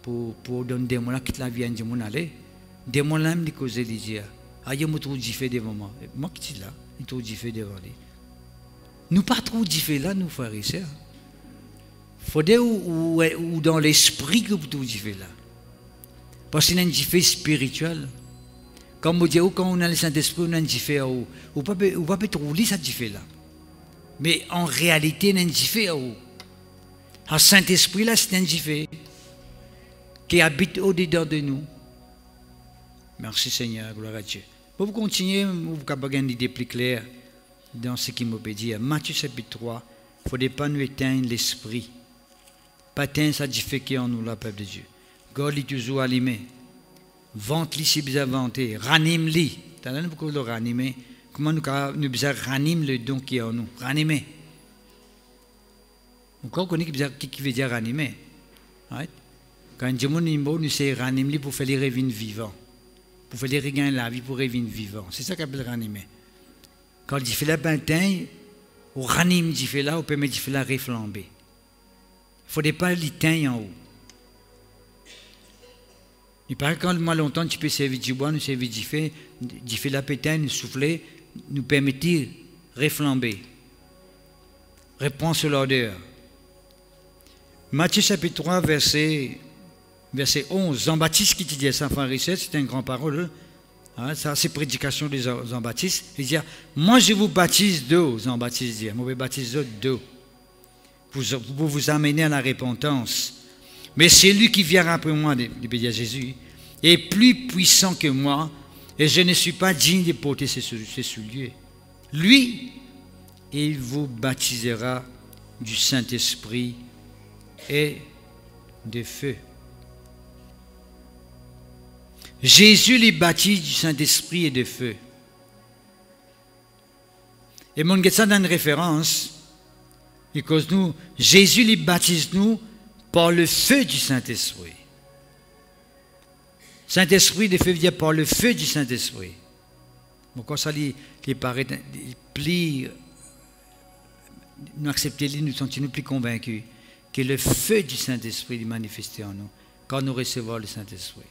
pour donner des démons, quitte la vie à un démon, aller. Des démons, là, me cause les yeux. Ah, il y a trop diffé devant moi. Moi qui suis là, il est trop diffé devant lui. Nous pas trop diffé là, nous, frères et sœurs. Il faudrait ou dans l'esprit que vous tout diffé là. Parce qu'il y a un diffé spirituel. Comme on dit, quand on a le Saint-Esprit, on a un diffé. On ne peut pas trop lire ça diffé là. Mais en réalité, il y a un diffé. Le Saint-Esprit là, c'est un diffé qui habite au-dedans de nous. Merci Seigneur, gloire à Dieu. Pour vous continuer, vous avez avoir une idée plus claire dans ce qui m'a dit. Matthieu chapitre 3, il ne faudrait pas nous éteindre l'esprit. Pas éteindre ça diffé qui est en nous, le peuple de Dieu. God est toujours allumé. Vente-li si bien inventé. Ranime-li. Tu as beaucoup le ranimer. Comment nous ranime le don qui est en nous? Ranimer. Encore connaît qui veut dire ranimer. Right? Quand Dieu nous sait ranimer pour faire les revenir vivants. Pour faire les regagner la vie, pour revenir vivants. C'est ça qu'on appelle ranimer. Quand il fait la bataille, on ranime il fait là, on peut mettre il fait la reflamber. Il ne faudrait pas l'éteindre en haut. Il paraît que quand longtemps tu peux servir du bois, nous servir du fait la pétaille, nous souffler, nous permettre de reflamber. Réponse sur l'odeur. Matthieu chapitre 3, verset 11. Jean-Baptiste qui dit ça, frère et sœur, c'est une grande parole. Hein, ça, c'est prédication de Jean-Baptiste. Il dit, moi je vous baptise d'eau, Jean-Baptiste dit, moi je vous baptise d'eau, pour vous amener à la repentance. Mais c'est lui qui vient après moi, dit Jésus, est plus puissant que moi, et je ne suis pas digne de porter ses souliers. Lui, il vous baptisera du Saint-Esprit et de feu. Jésus les baptise du Saint-Esprit et de feu. Et mon ça dans une référence, parce que nous, Jésus les baptise nous par le feu du Saint-Esprit. Saint-Esprit de feu veut dire par le feu du Saint-Esprit. Bon, quand ça lui paraît plus, nous acceptons, nous sommes plus convaincus que le feu du Saint-Esprit est manifesté en nous quand nous recevons le Saint-Esprit.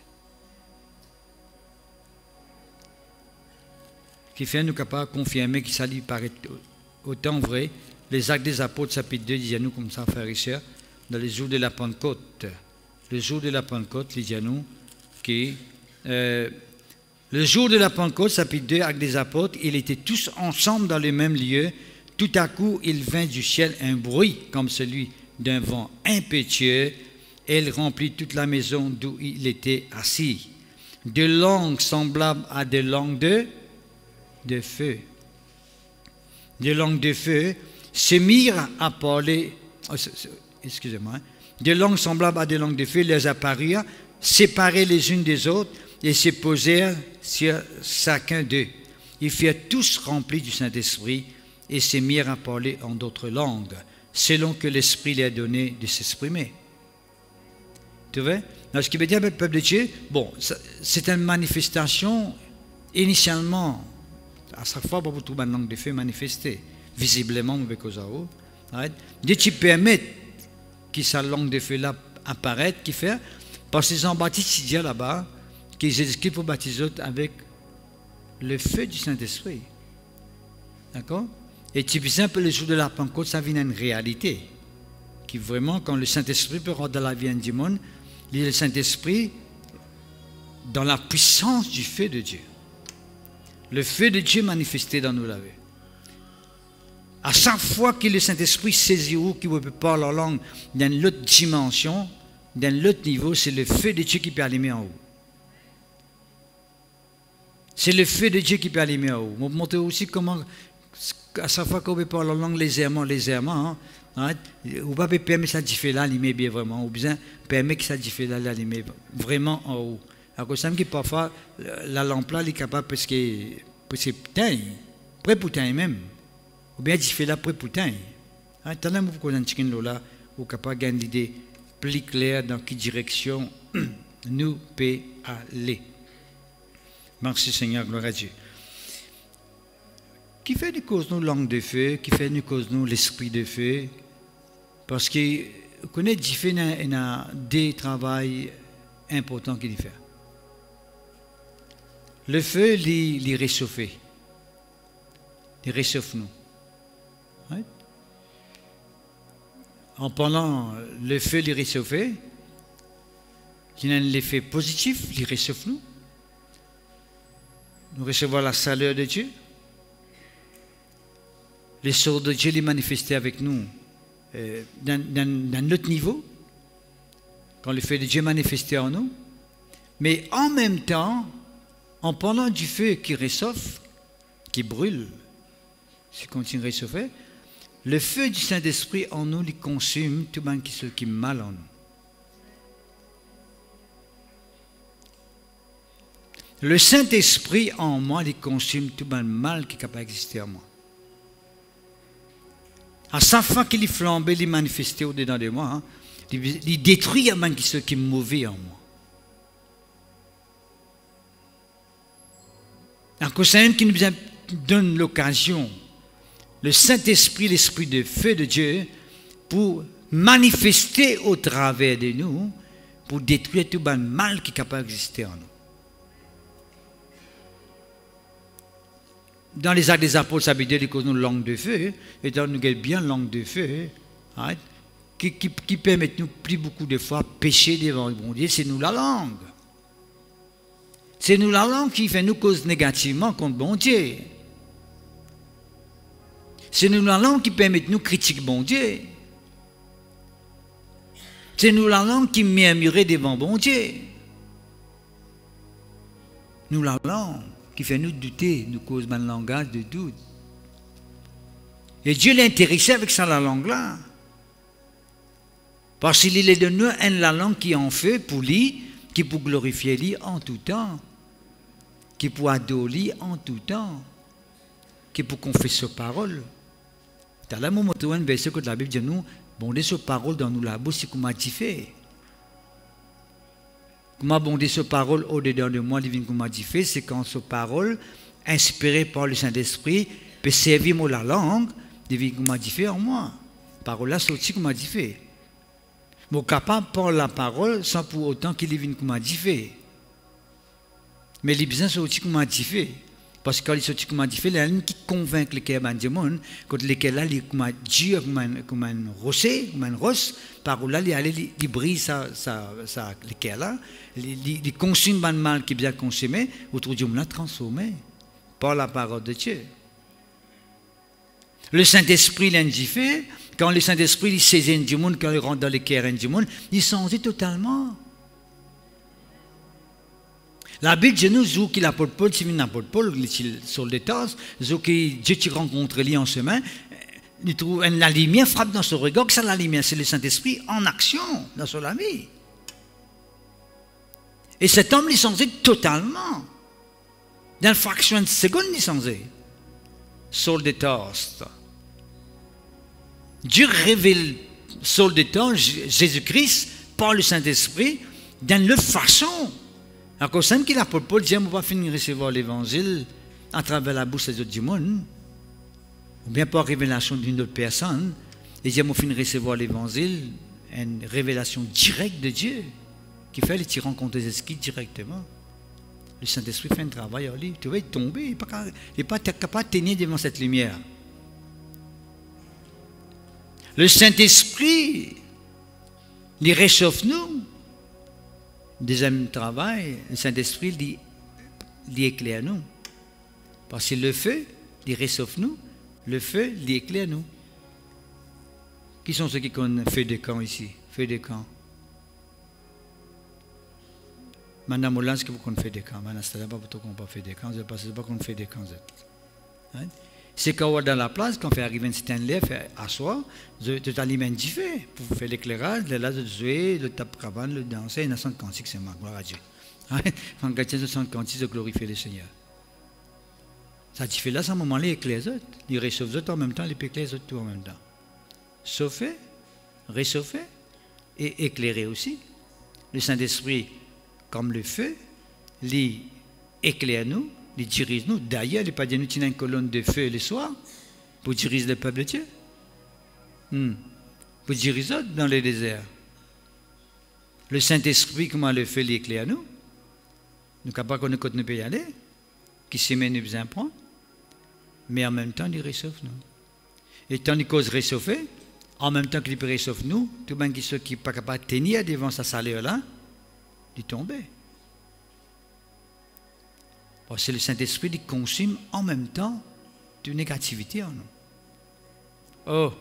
Qui fait nous capables de confirmer que ça lui paraît autant vrai. Les Actes des Apôtres, chapitre 2, disent à nous comme ça, frères et sœurs, dans les jours de la Pentecôte. Le jour de la Pentecôte, il dit à nous que le jour de la Pentecôte, chapitre 2, Actes des Apôtres, ils étaient tous ensemble dans le même lieu. Tout à coup, il vint du ciel un bruit comme celui d'un vent impétueux, et il remplit toute la maison d'où il était assis. De langues semblables à des langues de feu. Des langues de feu se mirent à parler, excusez-moi, des langues semblables à des langues de feu les apparurent, séparées les unes des autres, et se posèrent sur chacun d'eux. Ils furent tous remplis du Saint-Esprit et se mirent à parler en d'autres langues, selon que l'Esprit leur a donné de s'exprimer. Tu vois? Ce qui veut dire, le peuple de Dieu, bon, c'est une manifestation initialement. À chaque fois, vous trouvez une langue de feu manifestée, visiblement, Dieu tu permet que sa langue de feu là apparaisse, qui fait, parce que Jean-Baptiste dit là-bas que Jésus-Christ pour baptiser avec le feu du Saint-Esprit. D'accord? Et tu sais un peu le jour de la Pentecôte, ça vient une réalité. Qui vraiment, quand le Saint-Esprit peut rendre dans la vie du monde, le Saint-Esprit dans la puissance du feu de Dieu. Le feu de Dieu manifesté dans nous la vie. À chaque fois que le Saint-Esprit saisit ou qui peut parler en langue dans l'autre dimension, dans l'autre niveau, c'est le feu de Dieu qui peut allumer en haut. C'est le feu de Dieu qui peut allumer en haut. Vous montrez aussi comment, à chaque fois qu'on peut parler en langue légèrement, hein, vous ne pouvez pas permettre ça de faire l'allumer bien vraiment, ou bien permettre que ça de faire l'allumer vraiment en haut. Alors, ça me dit parfois, la lampe là, elle est capable parce que putain, près putain même. Ou bien, il fait là près putain. Tant que vous connaissez là, vous êtes capable de gagner une idée plus claire dans quelle direction nous pouvons aller. Merci Seigneur, gloire à Dieu. Qui fait nous cause nous langue de feu, qui fait nous cause nous l'esprit de feu, parce que vous connaissez qu'il y a des travaux importants qu'il fait. Le feu, il réchauffe. Il réchauffe nous. Ouais. En pendant le feu, il réchauffe. Il y a un effet positif, il réchauffe nous. Nous recevons la chaleur de Dieu. Les sorts de Dieu les manifestent avec nous dans notre niveau. Quand le feu de Dieu est manifesté en nous. Mais en même temps, en parlant du feu qui réchauffe, qui brûle, qui continue à réchauffer, le feu du Saint-Esprit en nous, il consume tout ce qui est mal en nous. Le Saint-Esprit en moi, il consume tout le mal qui est capable d'exister en moi. À chaque fois qu'il est flambé, il est manifesté au-dedans de moi, hein, il détruit ce qui est mauvais en moi. Alors, c'est un qui nous donne l'occasion, le Saint-Esprit, l'Esprit de feu de Dieu, pour manifester au travers de nous, pour détruire tout le mal qui est capable d'exister en nous. Dans les actes des apôtres, ça veut dire que nous langue de feu, et dans nous avons bien langue de feu, hein, qui permet nous plus beaucoup de fois pécher devant le bon Dieu, c'est nous la langue. C'est nous la langue qui fait nous cause négativement contre bon Dieu. C'est nous la langue qui permet nous critiquer bon Dieu. C'est nous la langue qui murmure devant bon Dieu. Nous la langue qui fait nous douter, nous cause un langage de doute. Et Dieu l'a intéressé avec ça, la langue là. Parce qu'il est de nous la langue qui en fait pour lui, qui pour glorifier lui en tout temps, qui pour adorer lui en tout temps, qui pour confesser sa parole. T'as là mon mot un verset que la Bible dit nous, bon de sa parole dans nous la bouche, c'est comment tu fais. Comment bonder sa parole au-dedans de moi, divine comment tu fais, c'est quand sa parole, inspirée par le Saint-Esprit, peut servir moi la langue, divine comment tu fais en moi. Parole là, sortie comment tu fais. Mon capable de parler la parole sans pour autant qu'il divine comment tu fais. Mais les besoins sortis comment tu fais. Parce que quand ils sortent comment tu fais, il y a un qui convainc le cœur du monde, quand le cœur là, il est comme dur, comme un rocher, comme un roche, par où là, il brise le cœur là, il consomme le mal qui est bien consommé, autour du monde là, transformé par la parole de Dieu. Le Saint-Esprit l'a fait, quand le Saint-Esprit il saisit du monde, quand il rentre dans le cœur du monde, il change totalement. La Bible dit nous, Zou qui l'apôtre Paul, si l'apôtre Paul, sur le tasse, Zou qui Dieu qui rencontre lui en chemin, il trouve la lumière frappe dans son regard, que ça la lumière, c'est le Saint-Esprit en action dans son vie. Et cet homme, il changé totalement. Dans une fraction de seconde, il changé. Saul de Tarse. Dieu révèle Saul de Tarse, Jésus-Christ, par le Saint-Esprit, dans leur façon. Alors, quand c'est qu'il a pour Paul, dit, on va finir de recevoir l'évangile à travers la bouche des autres du monde, ou bien par révélation d'une autre personne, et dit, on va finir de recevoir l'évangile, une révélation directe de Dieu, qui fait les rencontres des esprits directement. Le Saint-Esprit fait un travail en lui. Tu vas y tomber, il n'est pas capable de tenir devant cette lumière. Le Saint-Esprit, il réchauffe nous. Deuxième travail, le Saint-Esprit, il éclaire nous. Parce que le feu, il réchauffe nous, le feu, il éclaire nous. Qui sont ceux qui connaissent feu de camp ici? Feu de camp. Madame Moulin, est-ce que vous connaissez feu de camp? Madame, c'est pas pour tout qu'on pas fait de camp, c'est pas qu'on fait de camp. C'est quand on va dans la place, quand on fait arriver un Stanley, fait asseoir, tu t'alimentes du feu pour faire l'éclairage, là, de jouer, de taper cabane, de danser, il y a 100 cantiques, c'est ma gloire à Dieu. En gâteau de 100 cantiques, de glorifier le Seigneur. Ça tu fais là, à un moment-là, il éclaire les autres. Il réchauffe les autres en même temps, il peut éclairer les autres tout en même temps. Chauffer, réchauffer et éclairer aussi. Le Saint-Esprit, comme le feu, il éclaire nous, il dirige nous. D'ailleurs, il n'est pas dit nous tenir une colonne de feu le soir pour diriger le peuple de Dieu. Pour diriger autres dans le désert. Le Saint-Esprit, comment le feu l'éclaire nous? Nous ne pouvons pas qu'on ne peut y aller, qui s'y met nous besoin point, mais en même temps, il réchauffe nous. Et tant qu'il cause réchauffer, en même temps qu'il peut réchauffer nous, tout le monde qui n'est pas capable de tenir devant sa salaire-là, il tombe. Parce que le Saint-Esprit il consomme en même temps de négativité en nous. Oh!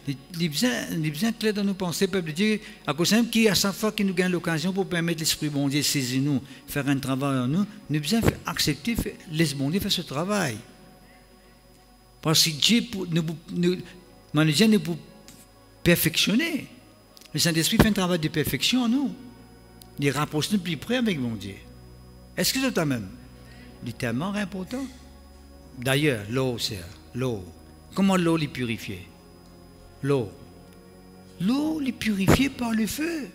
Il est bien clair dans nos pensées, peuple de Dieu, à cause de qui, à chaque fois qu'il nous gagne l'occasion pour permettre l'Esprit bon Dieu saisir nous, faire un travail en nous, nous devons bien accepter, laisser bon Dieu faire ce travail. Parce que Dieu, nous pour perfectionner. Le Saint-Esprit fait un travail de perfection en nous. Il rapproche nous plus près avec mon Dieu. Est-ce que c'est toi même? Il est tellement important. D'ailleurs, l'eau, c'est l'eau. Comment l'eau est purifiée? L'eau. L'eau est purifiée par le feu.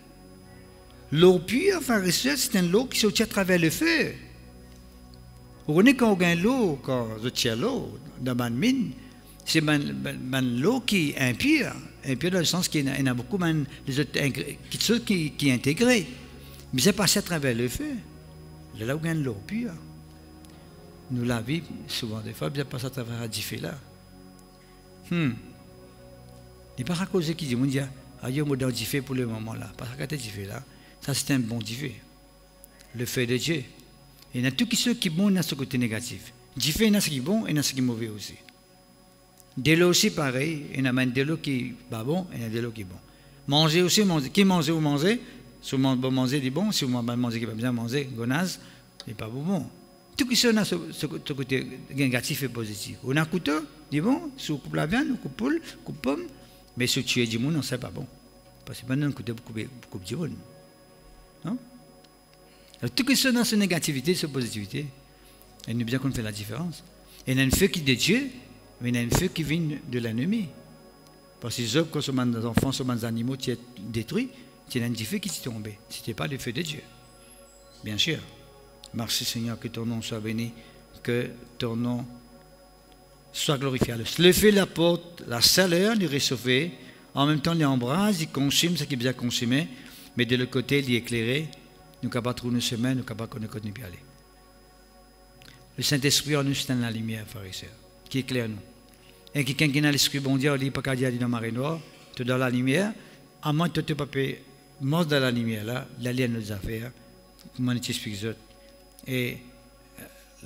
L'eau pure, frères et sœurs, c'est une eau qui sortit à travers le feu. Vous connaissez quand on gagne l'eau, quand on tire l'eau dans ma mine, c'est l'eau qui est impure. Impure dans le sens qu'il y en a beaucoup de choses qui sont intégrées. Mais c'est passé à travers le feu. Là où on gagne l'eau pure. Nous la vivons souvent des fois, bien passé à travers du feu là. Il n'est pas à cause qui dit, on dit, ah, il y a un modèle du feu pour le moment là. Parce que du feu là, ça c'est un bon du feu. Le feu de Dieu. Il y a tout ce qui est bon, il y a ce côté négatif. Du feu, il y a ce qui est bon, et il y a ce qui est mauvais aussi. De l'eau aussi pareil, il y a même de l'eau qui n'est pas bon, et il y a de l'eau qui est bon. Manger aussi, manger. Qui mange ou manger? Si vous mangez, c'est bon. Si vous mangez, qui n'a pas besoin de manger, gonaz, c'est pas bon. Tout ce qui a ce côté négatif et positif. On a un couteau, dit bon, si vous coupez la viande, vous coupez poule, coupe pomme, mais si vous tuez du monde, non, c'est pas bon. Parce que maintenant, un couteau pour couper du monde. Non? Alors, tout ce qui a ce négativité, ce positivité, il nous bien qu'on fait la différence. Et il y a un feu qui est de Dieu, mais il y a un feu qui vient de l'ennemi. Parce que les hommes, quand les enfants, les animaux, qui sont détruits, il y a un feu qui est tombé. Ce n'était pas le feu de Dieu. Bien sûr. Merci Seigneur, que ton nom soit béni, que ton nom soit glorifié. Le feu l'apporte la chaleur, il réchauffe, en même temps il embrase, il consume ce qui est bien consumé, mais de l'autre côté il est éclairé, nous ne pouvons pas trouver nos chemins, nous ne pouvons pas connaître plus aller. Le Saint-Esprit en nous, c'est la lumière, frères et sœurs, qui éclaire nous. Et quelqu'un qui a l'Esprit bon Dieu, il dit pas qu'à dire dans la marée noire, tu es dans la lumière, à moins que tu ne peux pas mort dans la lumière, là, la ligne de nos affaires, comment on t'explique ça. Et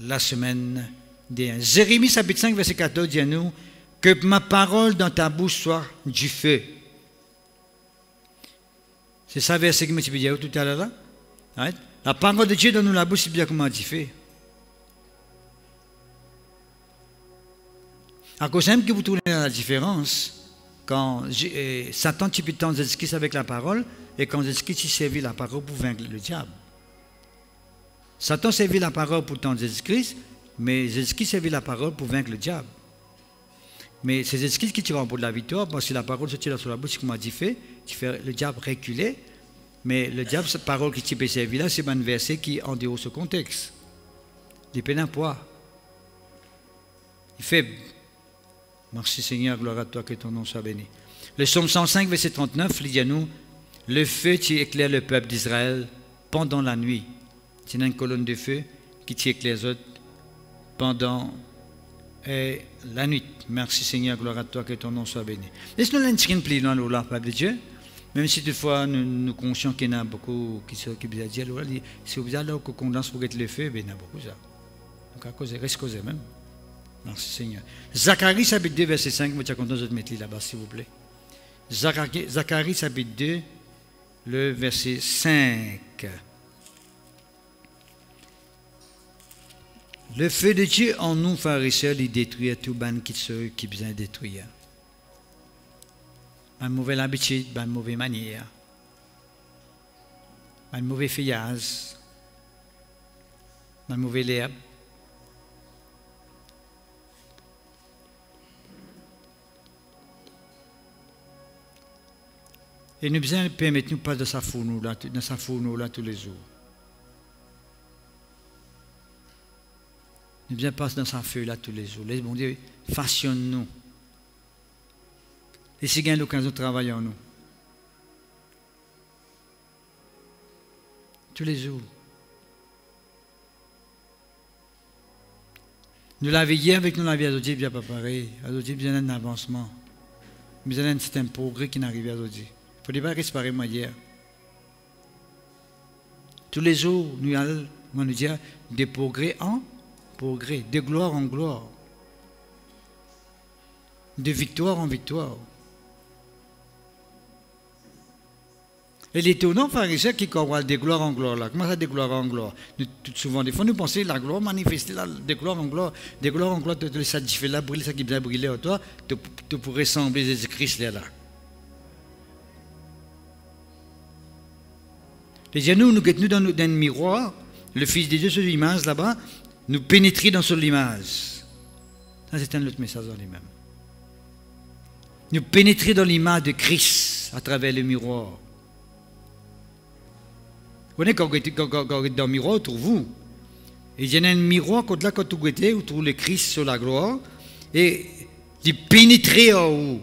la semaine dernière. Jérémie chapitre 5, verset 14 dit à nous que ma parole dans ta bouche soit du feu. C'est ça verset que je me suis dit tout à l'heure là. Right? La parole de Dieu dans nous la bouche, c'est bien comment du feu. À cause même que vous trouvez la différence quand Satan tu peux tendre Jésus-Christ avec la parole et quand Jésus-Christ servi la parole pour vaincre le diable. Satan servit la parole pour tendre Jésus-Christ, mais Jésus-Christ servit la parole pour vaincre le diable. Mais c'est Jésus-Christ qui te remporte la victoire, parce que la parole se tire sur la bouche, comme on dit fait, tu fais le diable reculer, mais le diable, cette parole qui t'est servie là, c'est un verset qui est en dehors de ce contexte. Il peine un poids. Il fait. Merci Seigneur, gloire à toi, que ton nom soit béni. Le psaume 105, verset 39, il dit à nous, le feu qui éclaire le peuple d'Israël pendant la nuit. C'est une colonne de feu qui t'éclaire les autres pendant la nuit. Merci Seigneur, gloire à toi, que ton nom soit béni. Laisse-nous l'inscrire pli dans l'eau, Père de Dieu. Même si toutefois nous conscients qu'il y en a beaucoup qui disent, si vous avez là qu'on condense pour être le feu, il y en a beaucoup ça. Reste causé même. Merci Seigneur. Zacharie chapitre 2, verset 5, je suis content de mettre là-bas, s'il vous plaît. Zacharie chapitre 2, le verset 5. Le feu de Dieu en nous, pharisiens, il détruit tout ban qui besoin de détruire. Une mauvaise habitude, une mauvaise manière, un mauvais feuillage, un mauvais l'herbe. Et nous besoin permettre nous pas de sa fourneau là, tous les jours. Nous besoin passer dans sa feu là tous les jours. Les bon Dieu façonne-nous. Et si gagne l'occasion de travailler en nous. Tous les jours. Nous l'avons hier avec nous la vie à aujourd'hui, bien pas pareil. À aujourd'hui, bien un avancement. Bien un certain progrès qui n'arrive à aujourd'hui. Il ne faut pas respirer moi hier. Tous les jours, nous allons nous dire de progrès en progrès, de gloire en gloire, de victoire en victoire. Et l'étonnant pharisien qui croit de gloire en gloire là. Comment ça de gloire en gloire? Tout souvent, des fois, nous pensons la gloire manifestée là, de gloire en gloire, de ça fait là, brûler ça qui vient brûler en toi, tu pourrais ressembler à Jésus-Christ là. Les nous dans un miroir, le Fils de Dieu sur l'image là-bas, nous pénétrer dans son image. Ça, c'est un autre message en lui-même. Nous pénétrer dans l'image de Christ à travers le miroir. Vous voyez, quand vous êtes dans le miroir, pour vous, il y a un miroir, quand vous êtes, vous trouvez le Christ sur la gloire, et il pénétrer en haut.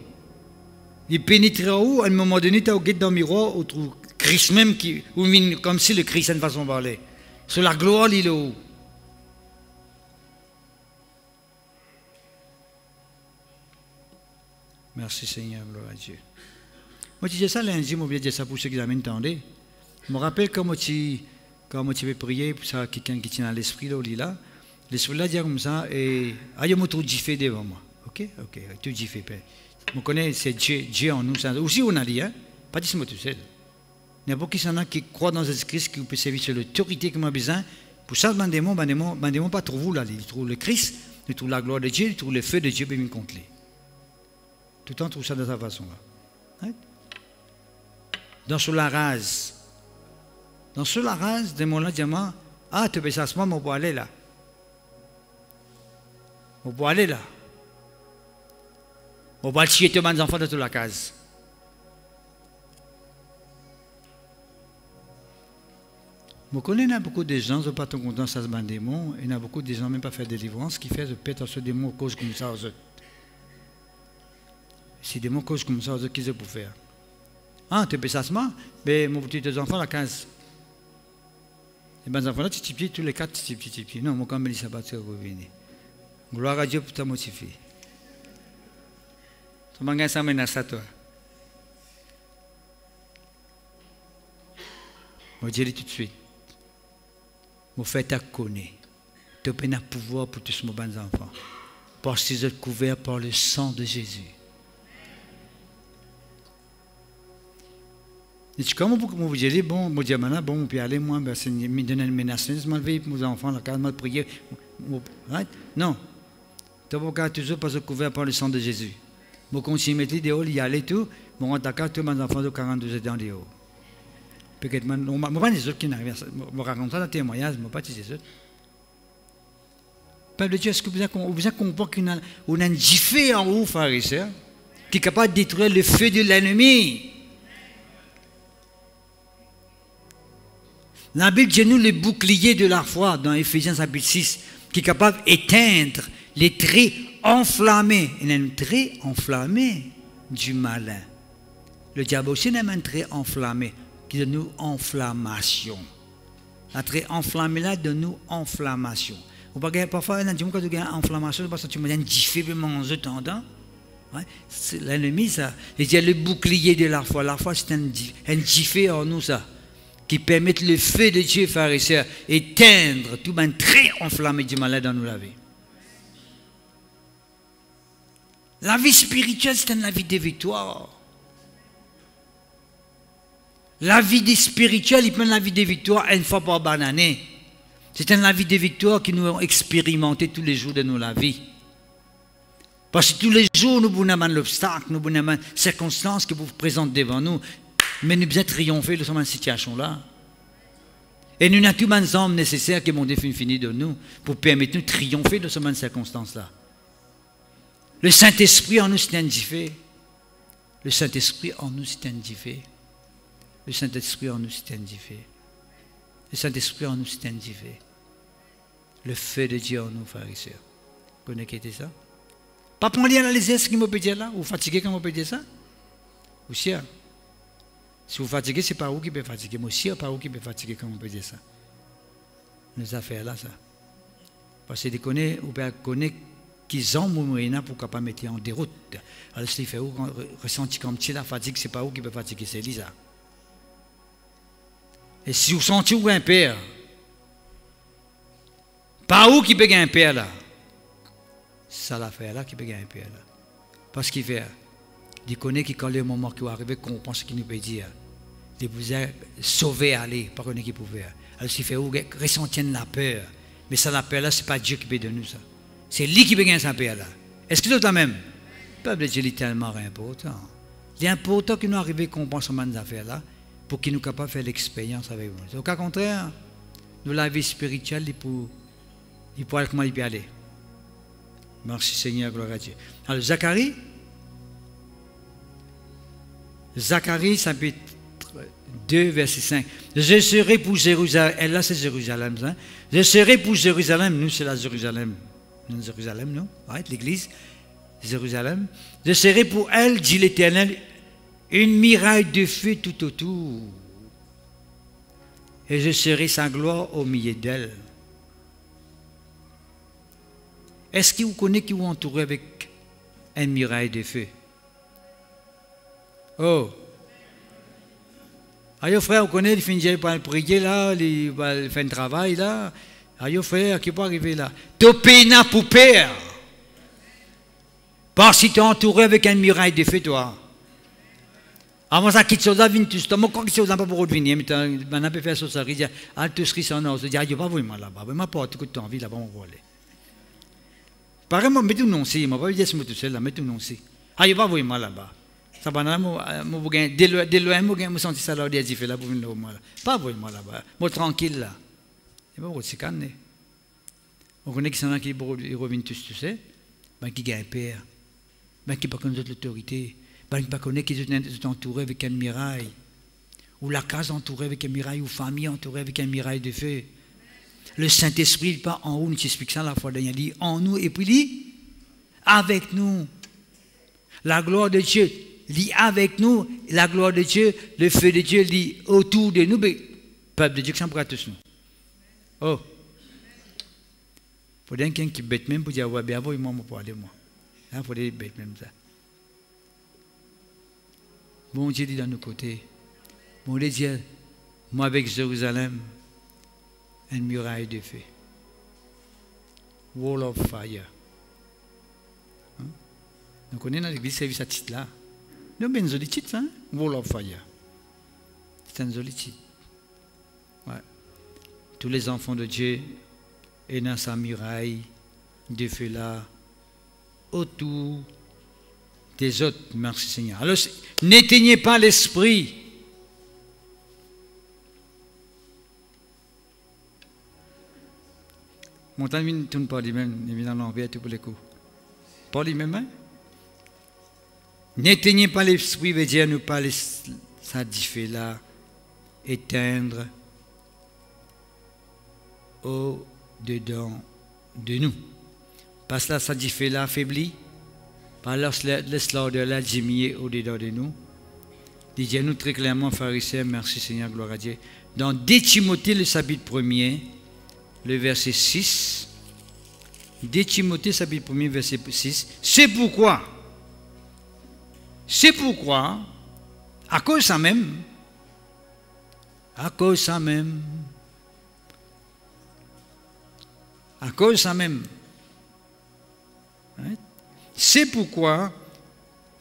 Il pénétrer en haut, à un moment donné, tu êtes dans le miroir, vous trouvez Christ même, comme si le Christ a une façon de parler. Sur la gloire, il est haut. Merci Seigneur, gloire à Dieu. Moi, je disais ça lundi, je vais dire ça pour ceux qui m'entendent. Je me rappelle quand tu veux prier pour ça, quelqu'un qui tient à l'esprit là, l'esprit là dit comme ça, et il y a un tout fait devant moi. Ok, tout fait. Je connais, c'est Dieu en nous. Aussi, on a dit, hein, pas dit ce mot tout seul. Il y a beaucoup qui croient dans Jésus-Christ, qui peut servir sur l'autorité que moi besoin. Pour ça, ben démon, pas trouve vous là. Ils trouvent le Christ, ils trouvent la gloire de Dieu, ils trouvent le feu de Dieu, bien contre lui. Tout le temps, trouve ça de sa façon là. Hein? Dans sur la rase. Dans sur la rase, démon là, diamant, ah, tu peux ça, moi, on peut aller là. On peut aller là. On va chier tous les enfants de toute la case. Je connais beaucoup de gens qui ne sont pas trop contents de ce démon, et il y a beaucoup de gens qui même pas fait de délivrance qui fait de pète ce démon cause comme ça aux autres. Si des démons cause comme ça aux autres, qu'est-ce qu'ils peuvent faire? Ah, tu peux ça, mais mon petit enfant, la 15. Et bien, les enfants là, tu t'y tous les 4, tu t'y. Non, mon camp, ça va te revenir. Gloire à Dieu pour ta motiver. Tu m'as ça mène à ça, toi. Je dis tout de suite. Je fais ta connaître. Tu as un pouvoir pour tous mes bons enfants. Parce qu'ils sont couverts par le sang de Jésus. Et comme vous dites, bon, je dis, bon, puis aller, moi, je me donne une menace, je m'en vais pour mes enfants, la case, je prier. Non. Tu as toujours pas couvert par le sang de Jésus. Je continue à mettre dehors, il y a tout, je rentre tous mes enfants de 42 ans dehors. Peut-être, je ne sais pas des autres qui n'arrivent à ça. Je raconte ça dans le témoignage, je ne sais pas des autres. Peuple de Dieu, est-ce que vous comprenez qu'on a un gifé en haut, pharisien, qui est capable de détruire le feu de l'ennemi? La Bible dit nous le bouclier de la foi dans Éphésiens chapitre 6, qui est capable d'éteindre les traits enflammés. Il y a un trait enflammé du malin. Le diable aussi a un trait enflammé qui donne nous inflammation. Un trait enflammé là donne nous inflammation. Parfois, quand tu as une inflammation, parce que tu me dis un diffé de manger tendant. C'est l'ennemi, ça. Il y a le bouclier de la foi. La foi, c'est un diffé en nous, ça. qui permettent le feu de Dieu, frères et sœurs, éteindre tout un très enflammé du malade dans nos vies. La vie spirituelle, c'est une vie de victoire. La vie spirituelle, il prend la vie de victoire une fois par année. C'est une vie de victoire que nous avons expérimenté tous les jours de nos vies. Parce que tous les jours, nous avons l'obstacle, nous avons les circonstances qui vous présentent devant nous. Mais nous devons triompher de cette situation-là. Et nous avons tous les hommes nécessaires qui m'ont défini de nous pour permettre de triompher de cette circonstance-là. Le Saint-Esprit en nous s'identifié. Le Saint-Esprit en nous s'identifié. Le Saint-Esprit en nous s'identifié. Le Saint-Esprit en nous s'identifié. Le feu de Dieu en nous, frères et sœurs. Vous connaissez ça? Pas prendre lien à les ce qui me peut dire là, ou fatigué quand on peut dire ça? Ou si vous fatiguez, c'est pas vous qui peut fatiguer. Moi aussi, pas vous qui peut fatiguer quand on peut dire ça. Nos affaires là, ça. Parce que vous connaissez qu'ils ont moyen pour ne pas mettre en déroute. Alors, si vous ressentez comme si la fatigue, c'est pas vous qui peut fatiguer, c'est Lisa. Et si vous sentez ou un père, pas où qui peut gagner un père là? Ça l'affaire là qui peut gagner un père là. Parce qu'il fait, il connaît qu'il quand le moment qui va arriver, qu'on pense qu'il nous peut dire, il vous a sauvé aller, pas qu'on qui pouvait. Alors s'il fait, vous ressentez la peur, mais ça la peur là, c'est pas Dieu qui peut donner ça. C'est lui qui peut gagner sa peur là. Est-ce que l'autre même? Le peuple de Dieu est tellement important. Il est important que nous arrivions à comprendre ces affaires là, pour qu'il nous soit capable de faire l'expérience avec vous. Au cas contraire, nous la vie spirituelle, il pourra comment il peut aller. Merci Seigneur, gloire à Dieu. Alors Zacharie, chapitre 2, verset 5. Je serai pour Jérusalem, et là c'est Jérusalem, hein? Je serai pour Jérusalem, nous c'est la Jérusalem. Nous Jérusalem, non? Ouais, l'église, Jérusalem. Je serai pour elle, dit l'Éternel, une muraille de feu tout autour. Et je serai sa gloire au milieu d'elle. Est-ce que vous connaissez qui vous entourez avec une muraille de feu? Oh! Aïe frère, vous connaissez, il finit par prier là, il fait un travail là. Aïe frère, qui peut arriver là? Tu peines pour père. Parce que tu es entouré avec une muraille de feu, toi. Avant ça, quitte ça, vient tout ça. Moi, quand tu n'as pas pour revenir, mais tu as fait ça, tu dis, ah, tu seras sans nous. Tu dis, ah, je ne vais pas voir là-bas. Je ne vais pas tout tu as envie là-bas, on va aller. Pareil, moi, mets tout non, si. Je ne vais pas dire que je suis tout seul là, mets tout non, si. Ah, je ne vais pas voir là-bas. Ça va là, dès loin, je me sens ça là, je fais là pour venir là. Pas voir là-bas. Moi, tranquille là. Et bien, c'est calme. On connaît qu'il y en a qui reviennent tous, tu sais. Ben, qui gagnent père. Ben, qui ne connaissent pas l'autorité. Ben, qui ne connaissent qu'ils sont entourés avec une muraille. Ou la case entourée avec une muraille, ou famille entourée avec une muraille de feu. Le Saint-Esprit, il pas en haut, nous explique ça la fois dernière. Il dit en nous, et puis il dit avec nous. La gloire de Dieu, il dit avec nous, la gloire de Dieu, le feu de Dieu, il dit autour de nous, mais peuple de Dieu, que ça pourra tous nous. Oh! Il faut quelqu'un qui bête même pour dire, ouais, bien, moi, pour aller, moi. Il faut des bêtes même ça. Bon Dieu dit dans nos côtés, bon Dieu, moi avec Jérusalem, une muraille de feu. Wall of fire. Hein? Donc on est dans l'église, c'est ce titre-là. Non, mais un joli titre, hein? Wall of fire. C'est un joli titre. Ouais. Tous les enfants de Dieu sont dans sa muraille de feu là, autour des autres. Merci Seigneur. Alors, n'éteignez pas l'esprit. Mon temps ne tourne pas lui-même, il vient dans l'envers tout pour les coups. Pas lui-même, hein? N'éteignez pas l'esprit, veut dire ne pas ça diffé là, éteindre au dedans de nous. Parce que là, ça diffé là, affaibli. Par là, l'essor de là, diminuer au dedans de nous. Dis-nous très clairement, pharisiens, merci Seigneur, gloire à Dieu. Dans 2 Timothée, le chapitre 1er, le verset 6. 2 Timothée, chapitre 1er, verset 6. C'est pourquoi, à cause de ça même, À cause de ça même. À cause de ça même. Hein? C'est pourquoi,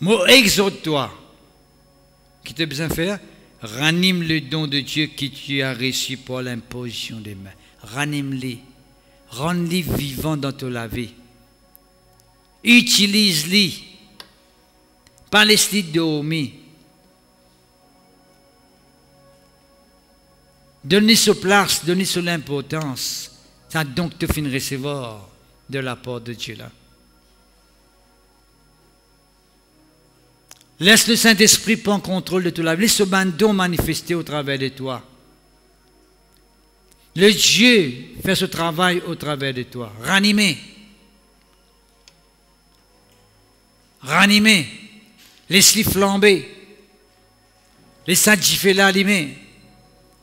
moi exhorte-toi, qui t'a besoin de faire, ranime le don de Dieu que tu as reçu par l'imposition des mains. Ranime-les. Rends-les vivants dans ta vie. Utilise-les. Pas laisse-les dormir. Donnez sur place, donnez sur l'importance. Ça donc te fin recevoir de la part de Dieu là. Laisse le Saint-Esprit prendre contrôle de ta vie. Laisse ce don manifester au travers de toi. Le Dieu fait ce travail au travers de toi. Ranimer. Ranimer. Laisse-les flamber. Laisse-les gifler l'allumer.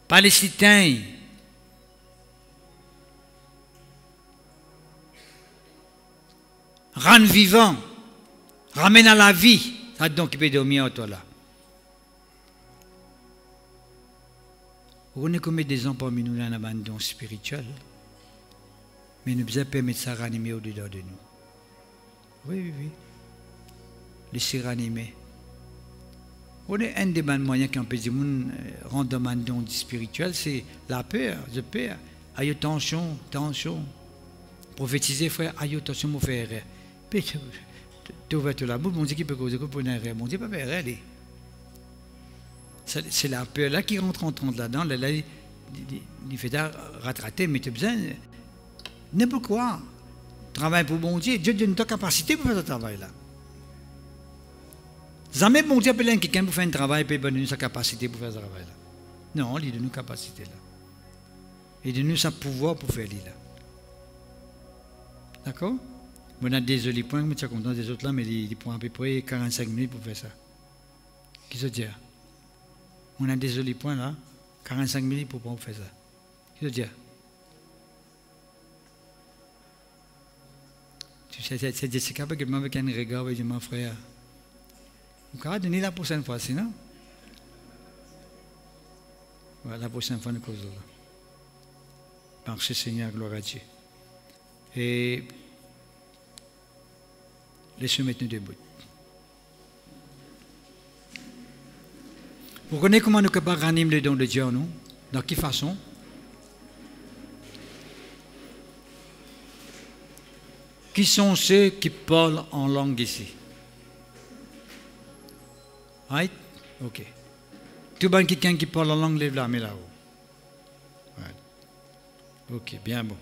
Pas laisse-les teindre. Rendre vivant. Ramène à la vie. Ça donc qui peut dormir en toi là. Vous connaissez combien des gens parmi nous dans un abandon spirituel, mais nous devons permettre ça ranimer au-dedans de nous. Oui. Laissez ranimer. On est un des moyens qui empêche de rendre dans un abandon spirituel, c'est la peur. Je peur. Aïe, tension. Prophétiser, frère, aïe, attention, mon frère. Tu ouvres la bouche, mon Dieu qui peut causer pour une erreur. Mon Dieu, pas faire erreur. C'est la peur là qui rentre là-dedans. Là, il fait rattraper, mais tu as besoin n'importe quoi. Travail pour bon Dieu. Dieu donne ta capacité pour faire ce travail-là. Jamais bon Dieu appelle quelqu'un pour faire un travail et donne sa capacité pour faire ce travail-là. Non, il donne une capacité là. Il donne sa pouvoir pour faire là. D'accord? On a désolé point, mais tu es content des autres là, mais ils prennent à peu près 45 minutes pour faire ça. Qui se dit? On a désolé point là, 45 minutes pour faire ça. Qui se dit? Tu sais, c'est Jessica qui m'a avec un regard et dit, mon frère, vous pouvez donner la prochaine fois, sinon? Voilà, la prochaine fois, nous causons là. Merci Seigneur, gloire à Dieu. Et laissez-nous mettre nous debout. Vous connaissez comment nous pouvons ranimer le don de Dieu en nous? Dans quelle façon? Qui sont ceux qui parlent en langue ici? Right? Ok. Tout le monde quelqu'un qui parle en langue, lève la main là-haut. Right. Ok, bien bon.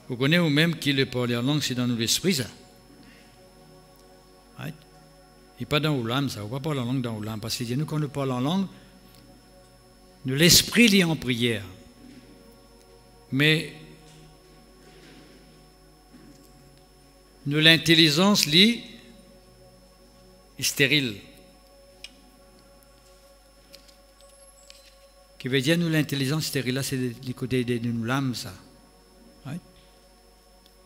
Vous connaissez vous-même qui le parle en langue, c'est dans l'esprit ça. Right? Et pas dans l'âme, ça. On ne va pas parler en langue dans l'âme. Parce que nous, quand nous parlons en langue, l'esprit est en prière. Mais l'intelligence est stérile. Qui veut dire, nous, l'intelligence stérile, là, c'est du côté de nous l'âme, ça. Right?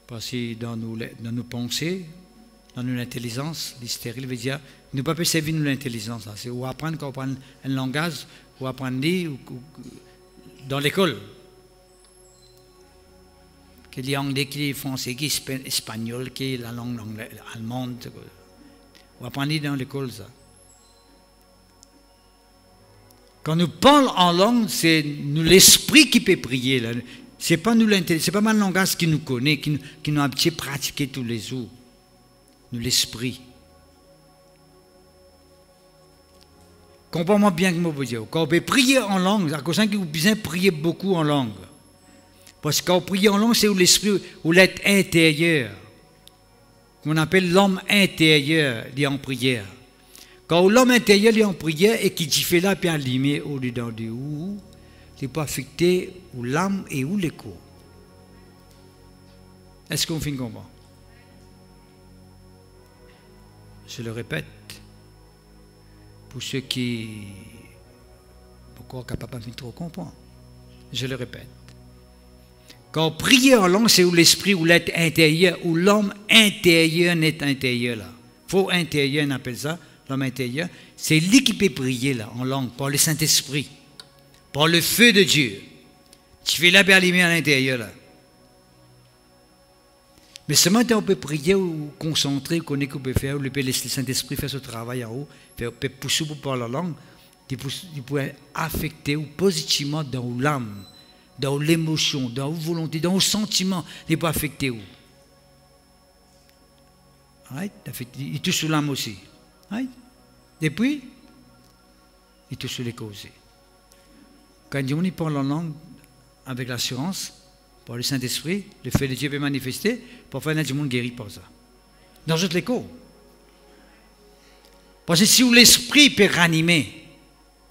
Parce que dans nos pensées, dans notre intelligence, l'hystérie veut dire, nous ne pouvons pas servir nous l'intelligence. C'est ou apprendre quand on prend un langage, ou apprendre dans l'école. Qu'il y a anglais, qu'il y a français, qu'il y a espagnol, qu'il y a la langue allemande. Ou apprendre dans l'école, ça. Quand nous parlons en langue, c'est nous l'esprit qui peut prier. Ce n'est pas nous l'intelligence, c'est pas mal le langage qui nous connaît, qui nous a un petit pratiqué tous les jours. Nous l'esprit. Comprends-moi bien que je veux dire. Quand on peut prier en langue, c'est à cause que vous besoin prier beaucoup en langue. Parce que quand on prie en langue, c'est où l'esprit, où l'être intérieur. Qu'on appelle l'homme intérieur, il est en prière. Quand l'homme intérieur est en prière et qui fait là, puis allumé au-dedans de où, c'est pas affecté où l'âme et où le corps. Est-ce qu'on finit comment? Je le répète, pour ceux qui encore capables de trop comprendre. Je le répète. Quand prier en langue, c'est où l'esprit, où l'être intérieur, où l'homme intérieur n'est intérieur là. Faux intérieur, on appelle ça, l'homme intérieur. C'est lui qui peut prier là, en langue, par le Saint-Esprit. par le feu de Dieu. Tu fais la allumée à l'intérieur là. Mais ce matin, on peut prier ou concentrer, qu'on peut faire, ou le Saint-Esprit fait ce travail en haut, peut pousser pour parler la langue, il peut affecter ou positivement dans l'âme, dans l'émotion, dans la volonté, dans le sentiment, il peut affecter où. Right? Il touche sur l'âme aussi. Right? Et puis, il touche sur les causes. Quand on parle en langue avec l'assurance, par le Saint-Esprit, le fait de Dieu peut manifester, parfois il y a du monde guéri par ça. Dans toutes les cas. Parce que si l'esprit peut ranimer,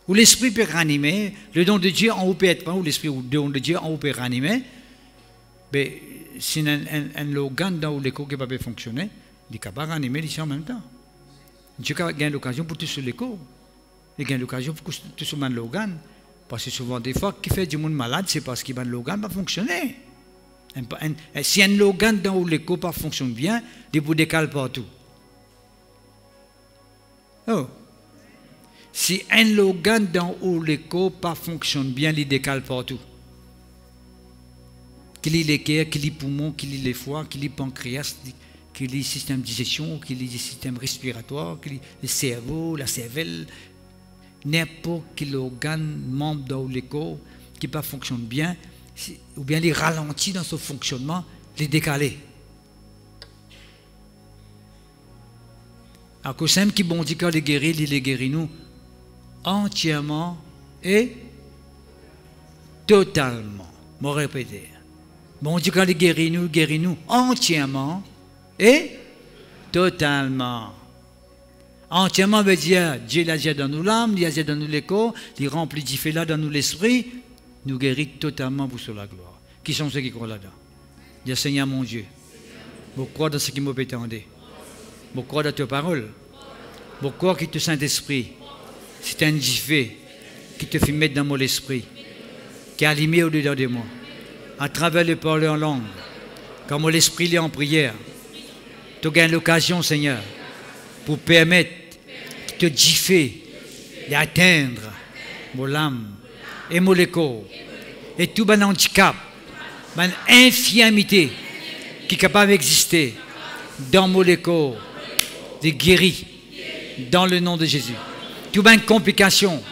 le don de Dieu en haut peut être, ou l'esprit ou le don de Dieu en haut peut ranimer, mais si un organe dans l'écho qui ne peut pas fonctionner, il est capable de ranimer ici en même temps. Dieu gagne l'occasion pour tout sur l'écho. Il gagne l'occasion pour tout sur l'organe. Parce que souvent, des fois, qui fait du monde malade, c'est parce que l'organe va fonctionner. Si un organe dans l'écho ne fonctionne bien, il vous décale partout. Oh. Si un organe dans l'écho ne fonctionne bien, il décale partout. Qu'il ait les cœurs, qu'il ait les poumons, qu'il ait les foies, qu'il ait le pancréas, qu'il ait le système de digestion, qu'il ait le système respiratoire, qu'il ait le cerveau, la cervelle. N'importe quel organe, membre dans l'écho, qui ne fonctionne pas bien, ou bien les ralentit dans son fonctionnement, les décaler. Alors que c'est qui bon dit quand les guérit, il les guérit nous entièrement et totalement. Je vais répéter. Bon Dieu quand il guérit nous entièrement et totalement. Entièrement veut dire Dieu l'a dit dans nous l'âme, il a dit dans nous l'écho, il remplit du fait là dans nous l'esprit, nous guérit totalement pour sur la gloire. Qui sont ceux qui croient là-dedans? Dis Seigneur mon Dieu, je crois dans ce qui m'a prétendu. Je crois dans ta parole. Je crois que le Saint-Esprit, c'est un fait qui te fait mettre dans mon esprit, qui a allumé au-dedans de moi, à travers le parler en langue, quand mon esprit est en prière. Tu gagnes l'occasion, Seigneur, pour permettre que te differ d'atteindre mon âme et mon écho et tout mon handicap, mon infirmité qui est capable d'exister dans mon écho, de guérir dans le nom de Jésus. Toute une complication,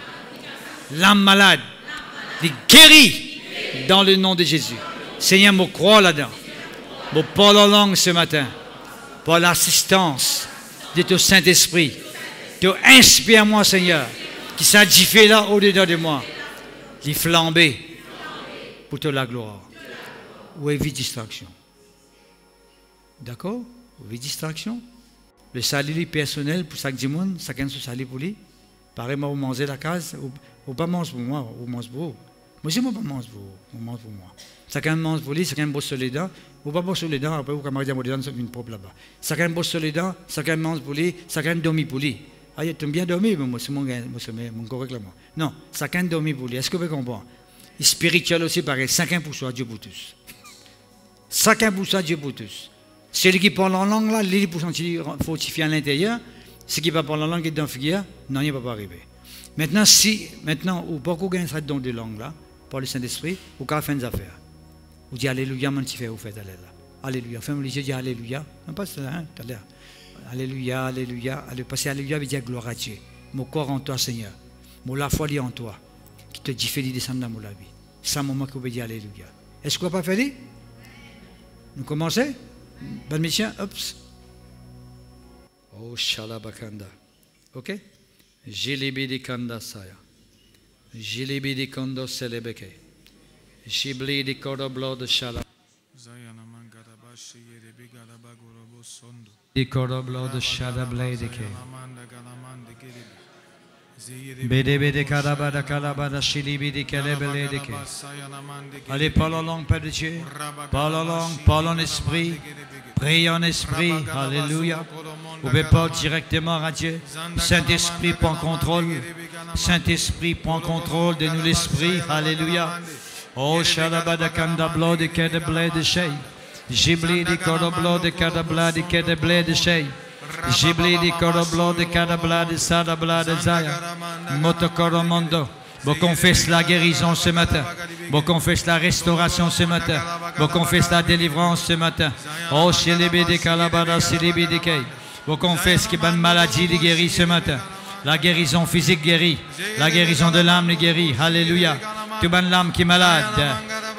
l'âme malade, de guérir dans le nom de Jésus. Seigneur, je crois là-dedans. Je parle en langue ce matin, par l'assistance de ton Saint-Esprit. Tu inspires-moi, Seigneur, qui s'agit là au-dedans de moi, les flamber pour te la gloire. Ou évite distraction. D'accord? Ou évite distraction. Le salut personnel pour chaque monde, chacun se salut pour lui. Pareil, moi, vous mangez la case, ou pas manger pour moi, ou mange pour vous. Moi, je ne pas manger pour vous, vous mangez pour moi. Chacun mange pour lui, chacun bosse sur les dents. Ou pas bosse sur les dents, après vous camarades à dents, c'est une propre là-bas. Chacun bosse sur les dents, chacun mange pour lui, chacun dormit pour lui. Ah, il bien dormi, mais moi, c'est mon correct là. Non, chacun dormit pour lui. Est-ce que vous comprenez? Spirituel aussi, pareil, chacun pour soi, Dieu pour tous. Chacun pour soi, Dieu pour tous. Celui qui parle en langue, là, il pour sentir fortifié à l'intérieur. Celui qui ne parle pas en langue est dans le figure, non, il ne va pas arriver. Maintenant, ou pas qu'on gagne ce don de langue là, par le Saint-Esprit, ou qu'à faire des affaires. Vous dites Alléluia, mon petit frère, vous faites Alléluia. Alléluia. Ferme les yeux, dis Alléluia. Non, pas ça, hein, tout à l'heure. Alléluia, Alléluia. Passer Alléluia veut dire gloire à Dieu. Mon corps en toi, Seigneur. Mon la foi en toi. Qui te dit fait descendre dans mon vie. C'est un moment que vous dire Alléluia. Est-ce qu'on va pas faire? Nous commençons? Bon mission, oups. Oh, Shalabakanda. Ok? Jelebi de Kanda Saya. Jelebi de Kanda Selebeke. Jibli de Koroblo de Shala. De Koroblo de Shadabla de Ke. Bede de Karabada Kalabada Shilibi de Kelebele de Ke. Allez, parle en langue, Père de Dieu. Parle en langue, parle en esprit. Prie en esprit. Alléluia. Vous pouvez parler directement à Dieu. Saint-Esprit prend contrôle. Saint-Esprit prend contrôle de nous l'esprit. Alléluia. Oh, Shalabada Kandablo de Kedeble de Shei. Jibli de Koroblo de Kadabla de Kedeble de Shei. Jibli de Koroblo de Kadabla de Sadabla de Zaya. Motokoromondo. Bon, confesse la guérison ce matin. Bon, confesse la restauration ce matin. Bon, confesse la délivrance ce matin. Oh, Shélébé Kalabada, Shélébé Kay. Bon, confesse que bonne maladie est guérie ce matin. La guérison physique guérie. La guérison de l'âme est guérie. Alléluia. Tout bonne l'âme qui est malade.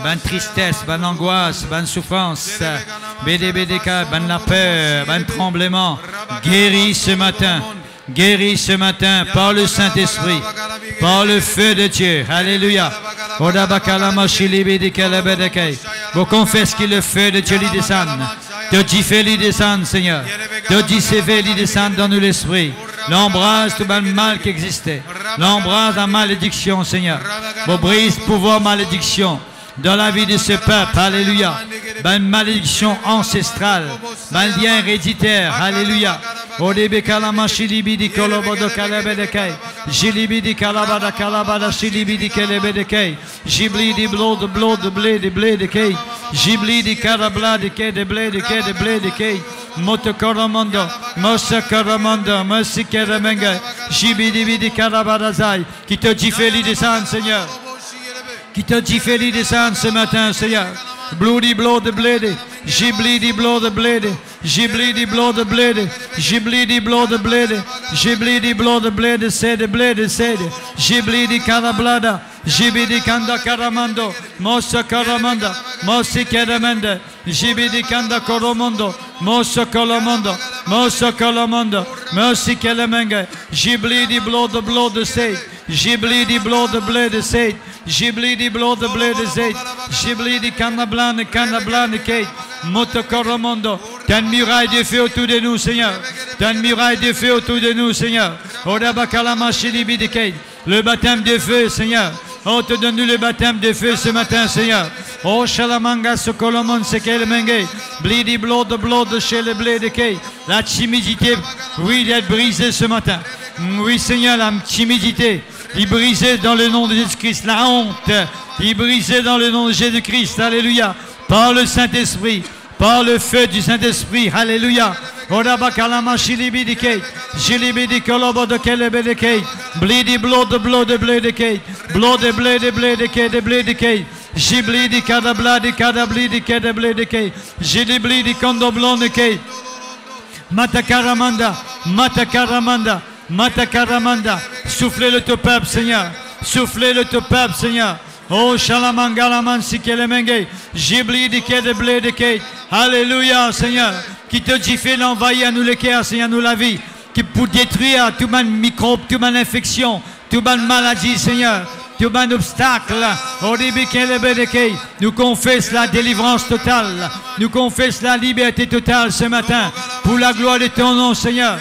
Bonne tristesse, bonne angoisse, bonne souffrance. BDBDK, bonne la peur, bonne tremblement. Guéris ce matin. Guéris ce matin par le Saint-Esprit, par le feu de Dieu. Alléluia. Vous confesse que le feu de Dieu lui descend. De Dieu fait lui descendre, Seigneur. De Dieu fait lui descendre dans nous l'esprit. L'embrase tout le mal qui existait. L'embrase la malédiction, Seigneur. Vous brise pouvoir malédiction dans la vie de ce peuple. Alléluia. Une malédiction ancestrale. Un lien héréditaire. Alléluia. Odebe kalama shilibi di kolobodo kalebedekei. Jilibi di kalabada kalabada shilibi di kelebedekei. Jibli di blood blé de kei. Jibli di karabla de kei de blé de kei. Motokoromondo, Mosakoromondo, Mosikeremenga, Jibidi di karabadazai. Qui te dit fait les descendre, Seigneur. Qui te dit fait les descendre ce matin, Seigneur. Bloody blood blade, Jibli di blood blade. Jibli di blood blade, Jibli di blood blade, Jibli di blood blade, sede blade, sede, Jibli di carablada, Jibi di kanda karamando, Mossa karamanda, Mossi keramende, Jibi di kanda koromondo, Mossa kolomondo, Mossa kolomondo, Mossi kelemenge, Jibli di blood sede, Jibli di blood blade sede, Jibli di blood blade sede, Jibli di canablane kate, Motokoromondo. T'as une muraille de feu autour de nous, Seigneur. T'as une muraille de feu autour de nous, Seigneur. Le baptême de feu, Seigneur. Oh, te donne-nous le baptême de feu ce matin, Seigneur. Oh, Shalamanga, Sokolomon, Sekelmenge. Blidi, blood, chez le blé de Kay. La timidité, oui, d'être brisée ce matin. Oui, Seigneur, la timidité. Il brisée dans le nom de Jésus-Christ. La honte. Il brisée dans le nom de Jésus-Christ. Alléluia. Par le Saint-Esprit. Par le feu du Saint-Esprit, alléluia. Odabakalama shilibidike, shilibidikolobodoke lebedeke, blidi blood bledeke, blood bledeke, jiblidi kadabladi bledeke, jiliblidi kondobloneke, matakaramanda, soufflez le teu peuple, Seigneur, soufflez le teu peuple, Seigneur. Oh, Shalamangalaman Sikelemenge, Jibli di Kede Bledeke, Alléluia, Seigneur, qui te dit fait l'envahir à nous le cœur, Seigneur, nous la vie, qui pour détruire tout man microbe, tout man infection, tout man maladie, Seigneur, tout man obstacle, nous confesse la délivrance totale, nous confesse la liberté totale ce matin, pour la gloire de ton nom, Seigneur.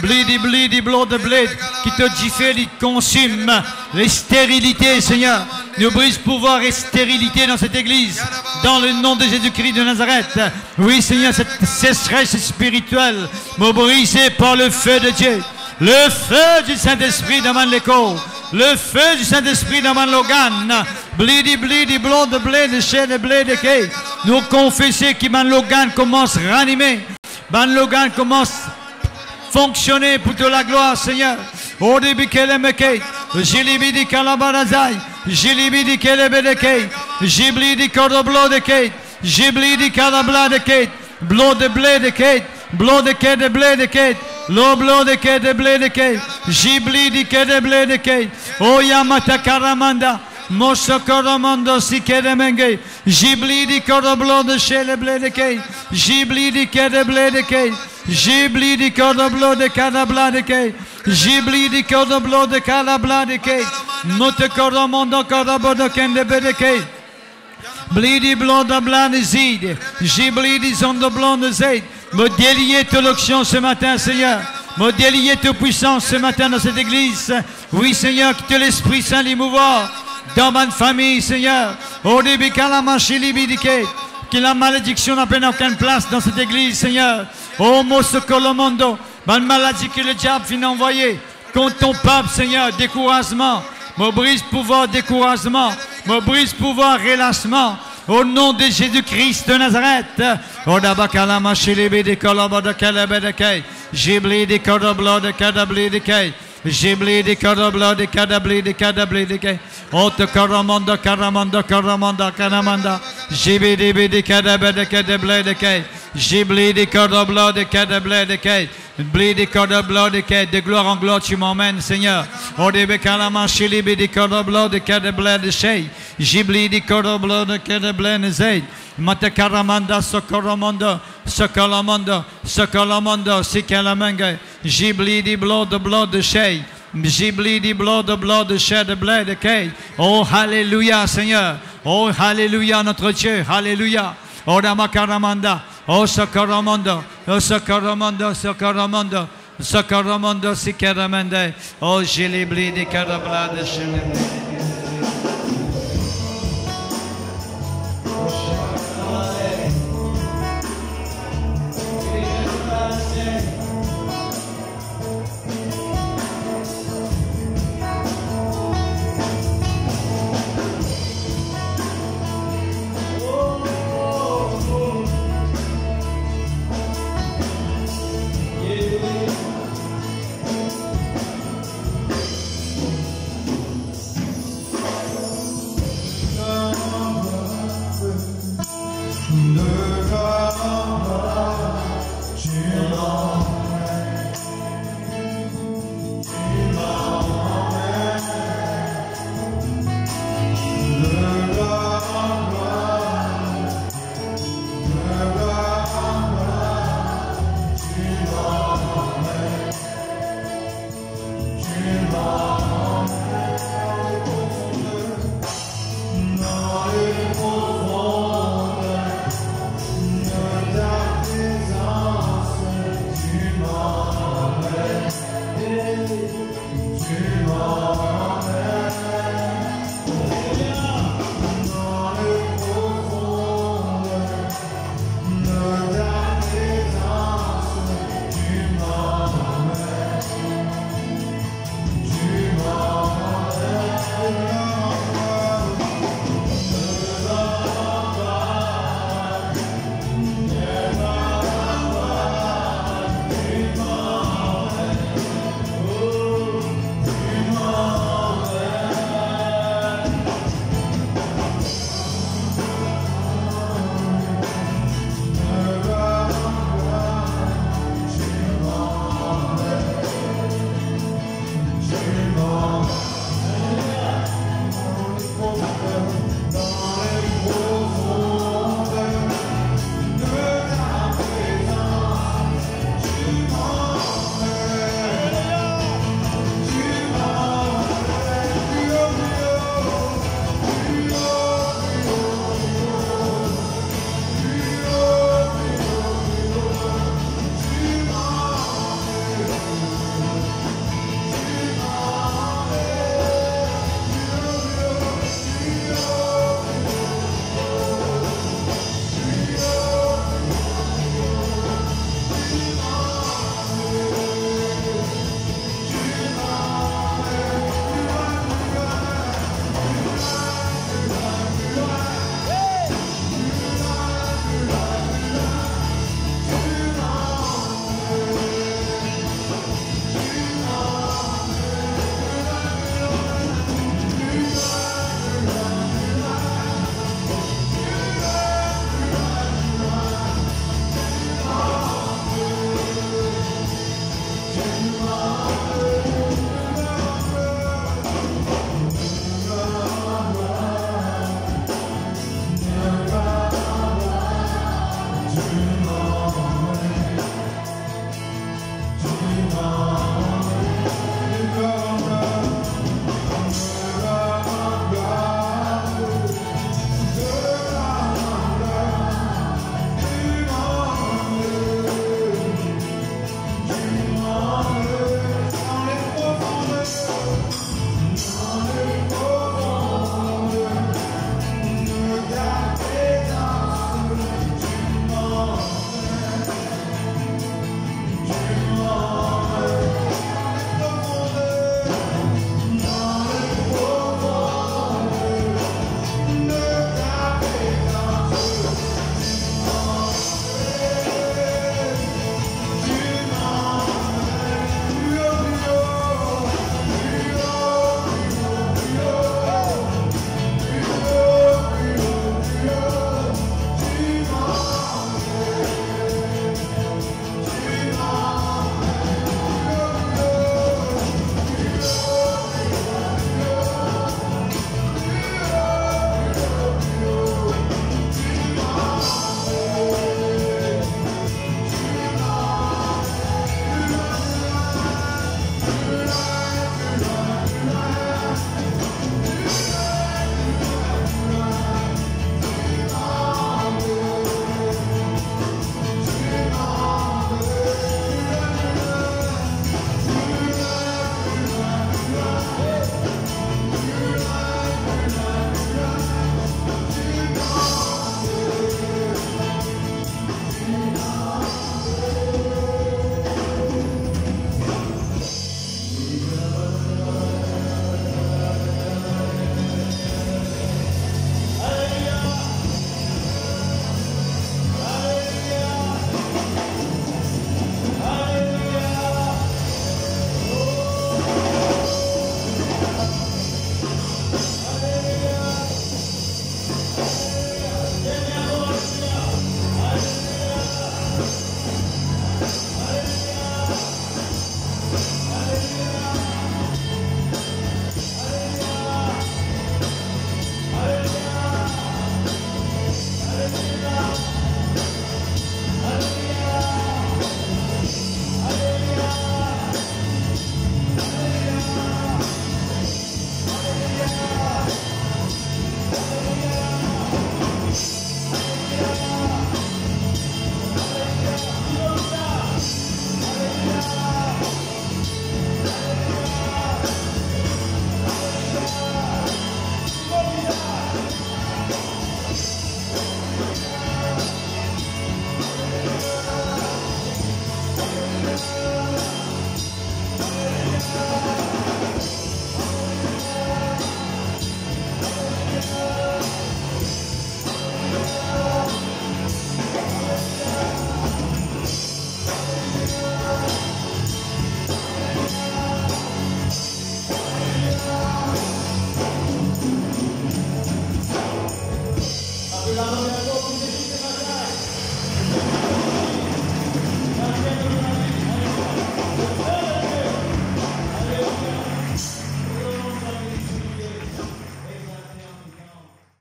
Blidi, blood de blade, qui te diffère, il consume les stérilités, Seigneur. Nous brise pouvoir et stérilité dans cette église, dans le nom de Jésus-Christ de Nazareth. Oui, Seigneur, cette sécheresse spirituelle, me brisée par le feu de Dieu. Le feu du Saint-Esprit dans l'écho. Le feu du Saint-Esprit dans Logan. Blidi, blood de blade, chez le blade de Kay. Nous confessons que Man Logan commence à ranimer. Man Logan commence à fonctionner pour de la gloire, Seigneur. Odibi kelemeke, jilibidi kalabarazai, jilibidi kelebedeke, jiblidi kodoblo de kate, jiblidi kalabla de kate, blow de blade de kate, blow de kate de blade de kate, low blow de kate de blade de kate, jiblidi kate de blade de kate, oyamata karamanda. Mosokoromondo sikeremenge, Jiblidi kodoblo de chez le blé de kei, Jiblidi kede blé de kei, Jiblidi kodoblo de kadabla de kei, Jiblidi kodoblo de kadabla de kei, Motokoromondo kodobodo kende de kei, Blidi blonde blande zide, Jiblidi zondo blonde zide, me délier toute l'onction ce matin, Seigneur. Me délier toute puissance ce matin dans cette église. Oui, Seigneur, que l'Esprit Saint l'émouvoir. Dans ma famille, Seigneur, que la malédiction n'a aucune place dans cette église, Seigneur. Oh, Mosokolomondo, bonne maladie que le diable vient envoyer contre ton peuple, Seigneur, découragement, me brise pouvoir découragement, me brise pouvoir relâchement. Au nom de Jésus-Christ de Nazareth, Odabakalama shilibi de kolobodokele bedekei, Jibli de kodoblo de kadabli de kei. Jibli di carabla di cadabli di cadabli di che. Otto caramanda caramanda caramanda caramanda. Jibi di cadabla di cadabla di che. Jibli di carabla di cadabla di che. Bli di carabla di che. De gloire en gloire tu m'emmènes, Seigneur. Odebe kalama shilibi di carabla di cadabla di che. Jibli di carabla di cadabla di che. Mata karamanda sokoramanda sokolamanda sokolamanda sikalamanga jibli di blood de shay jibli di blood de shay de bled de kay. Oh hallelujah Seigneur, oh hallelujah notre Dieu, hallelujah. Oh damakaramanda, oh sokoramanda, oh sokoramanda sokoramanda sokoramanda sikaramanda. Oh jilibli di karabla de shay.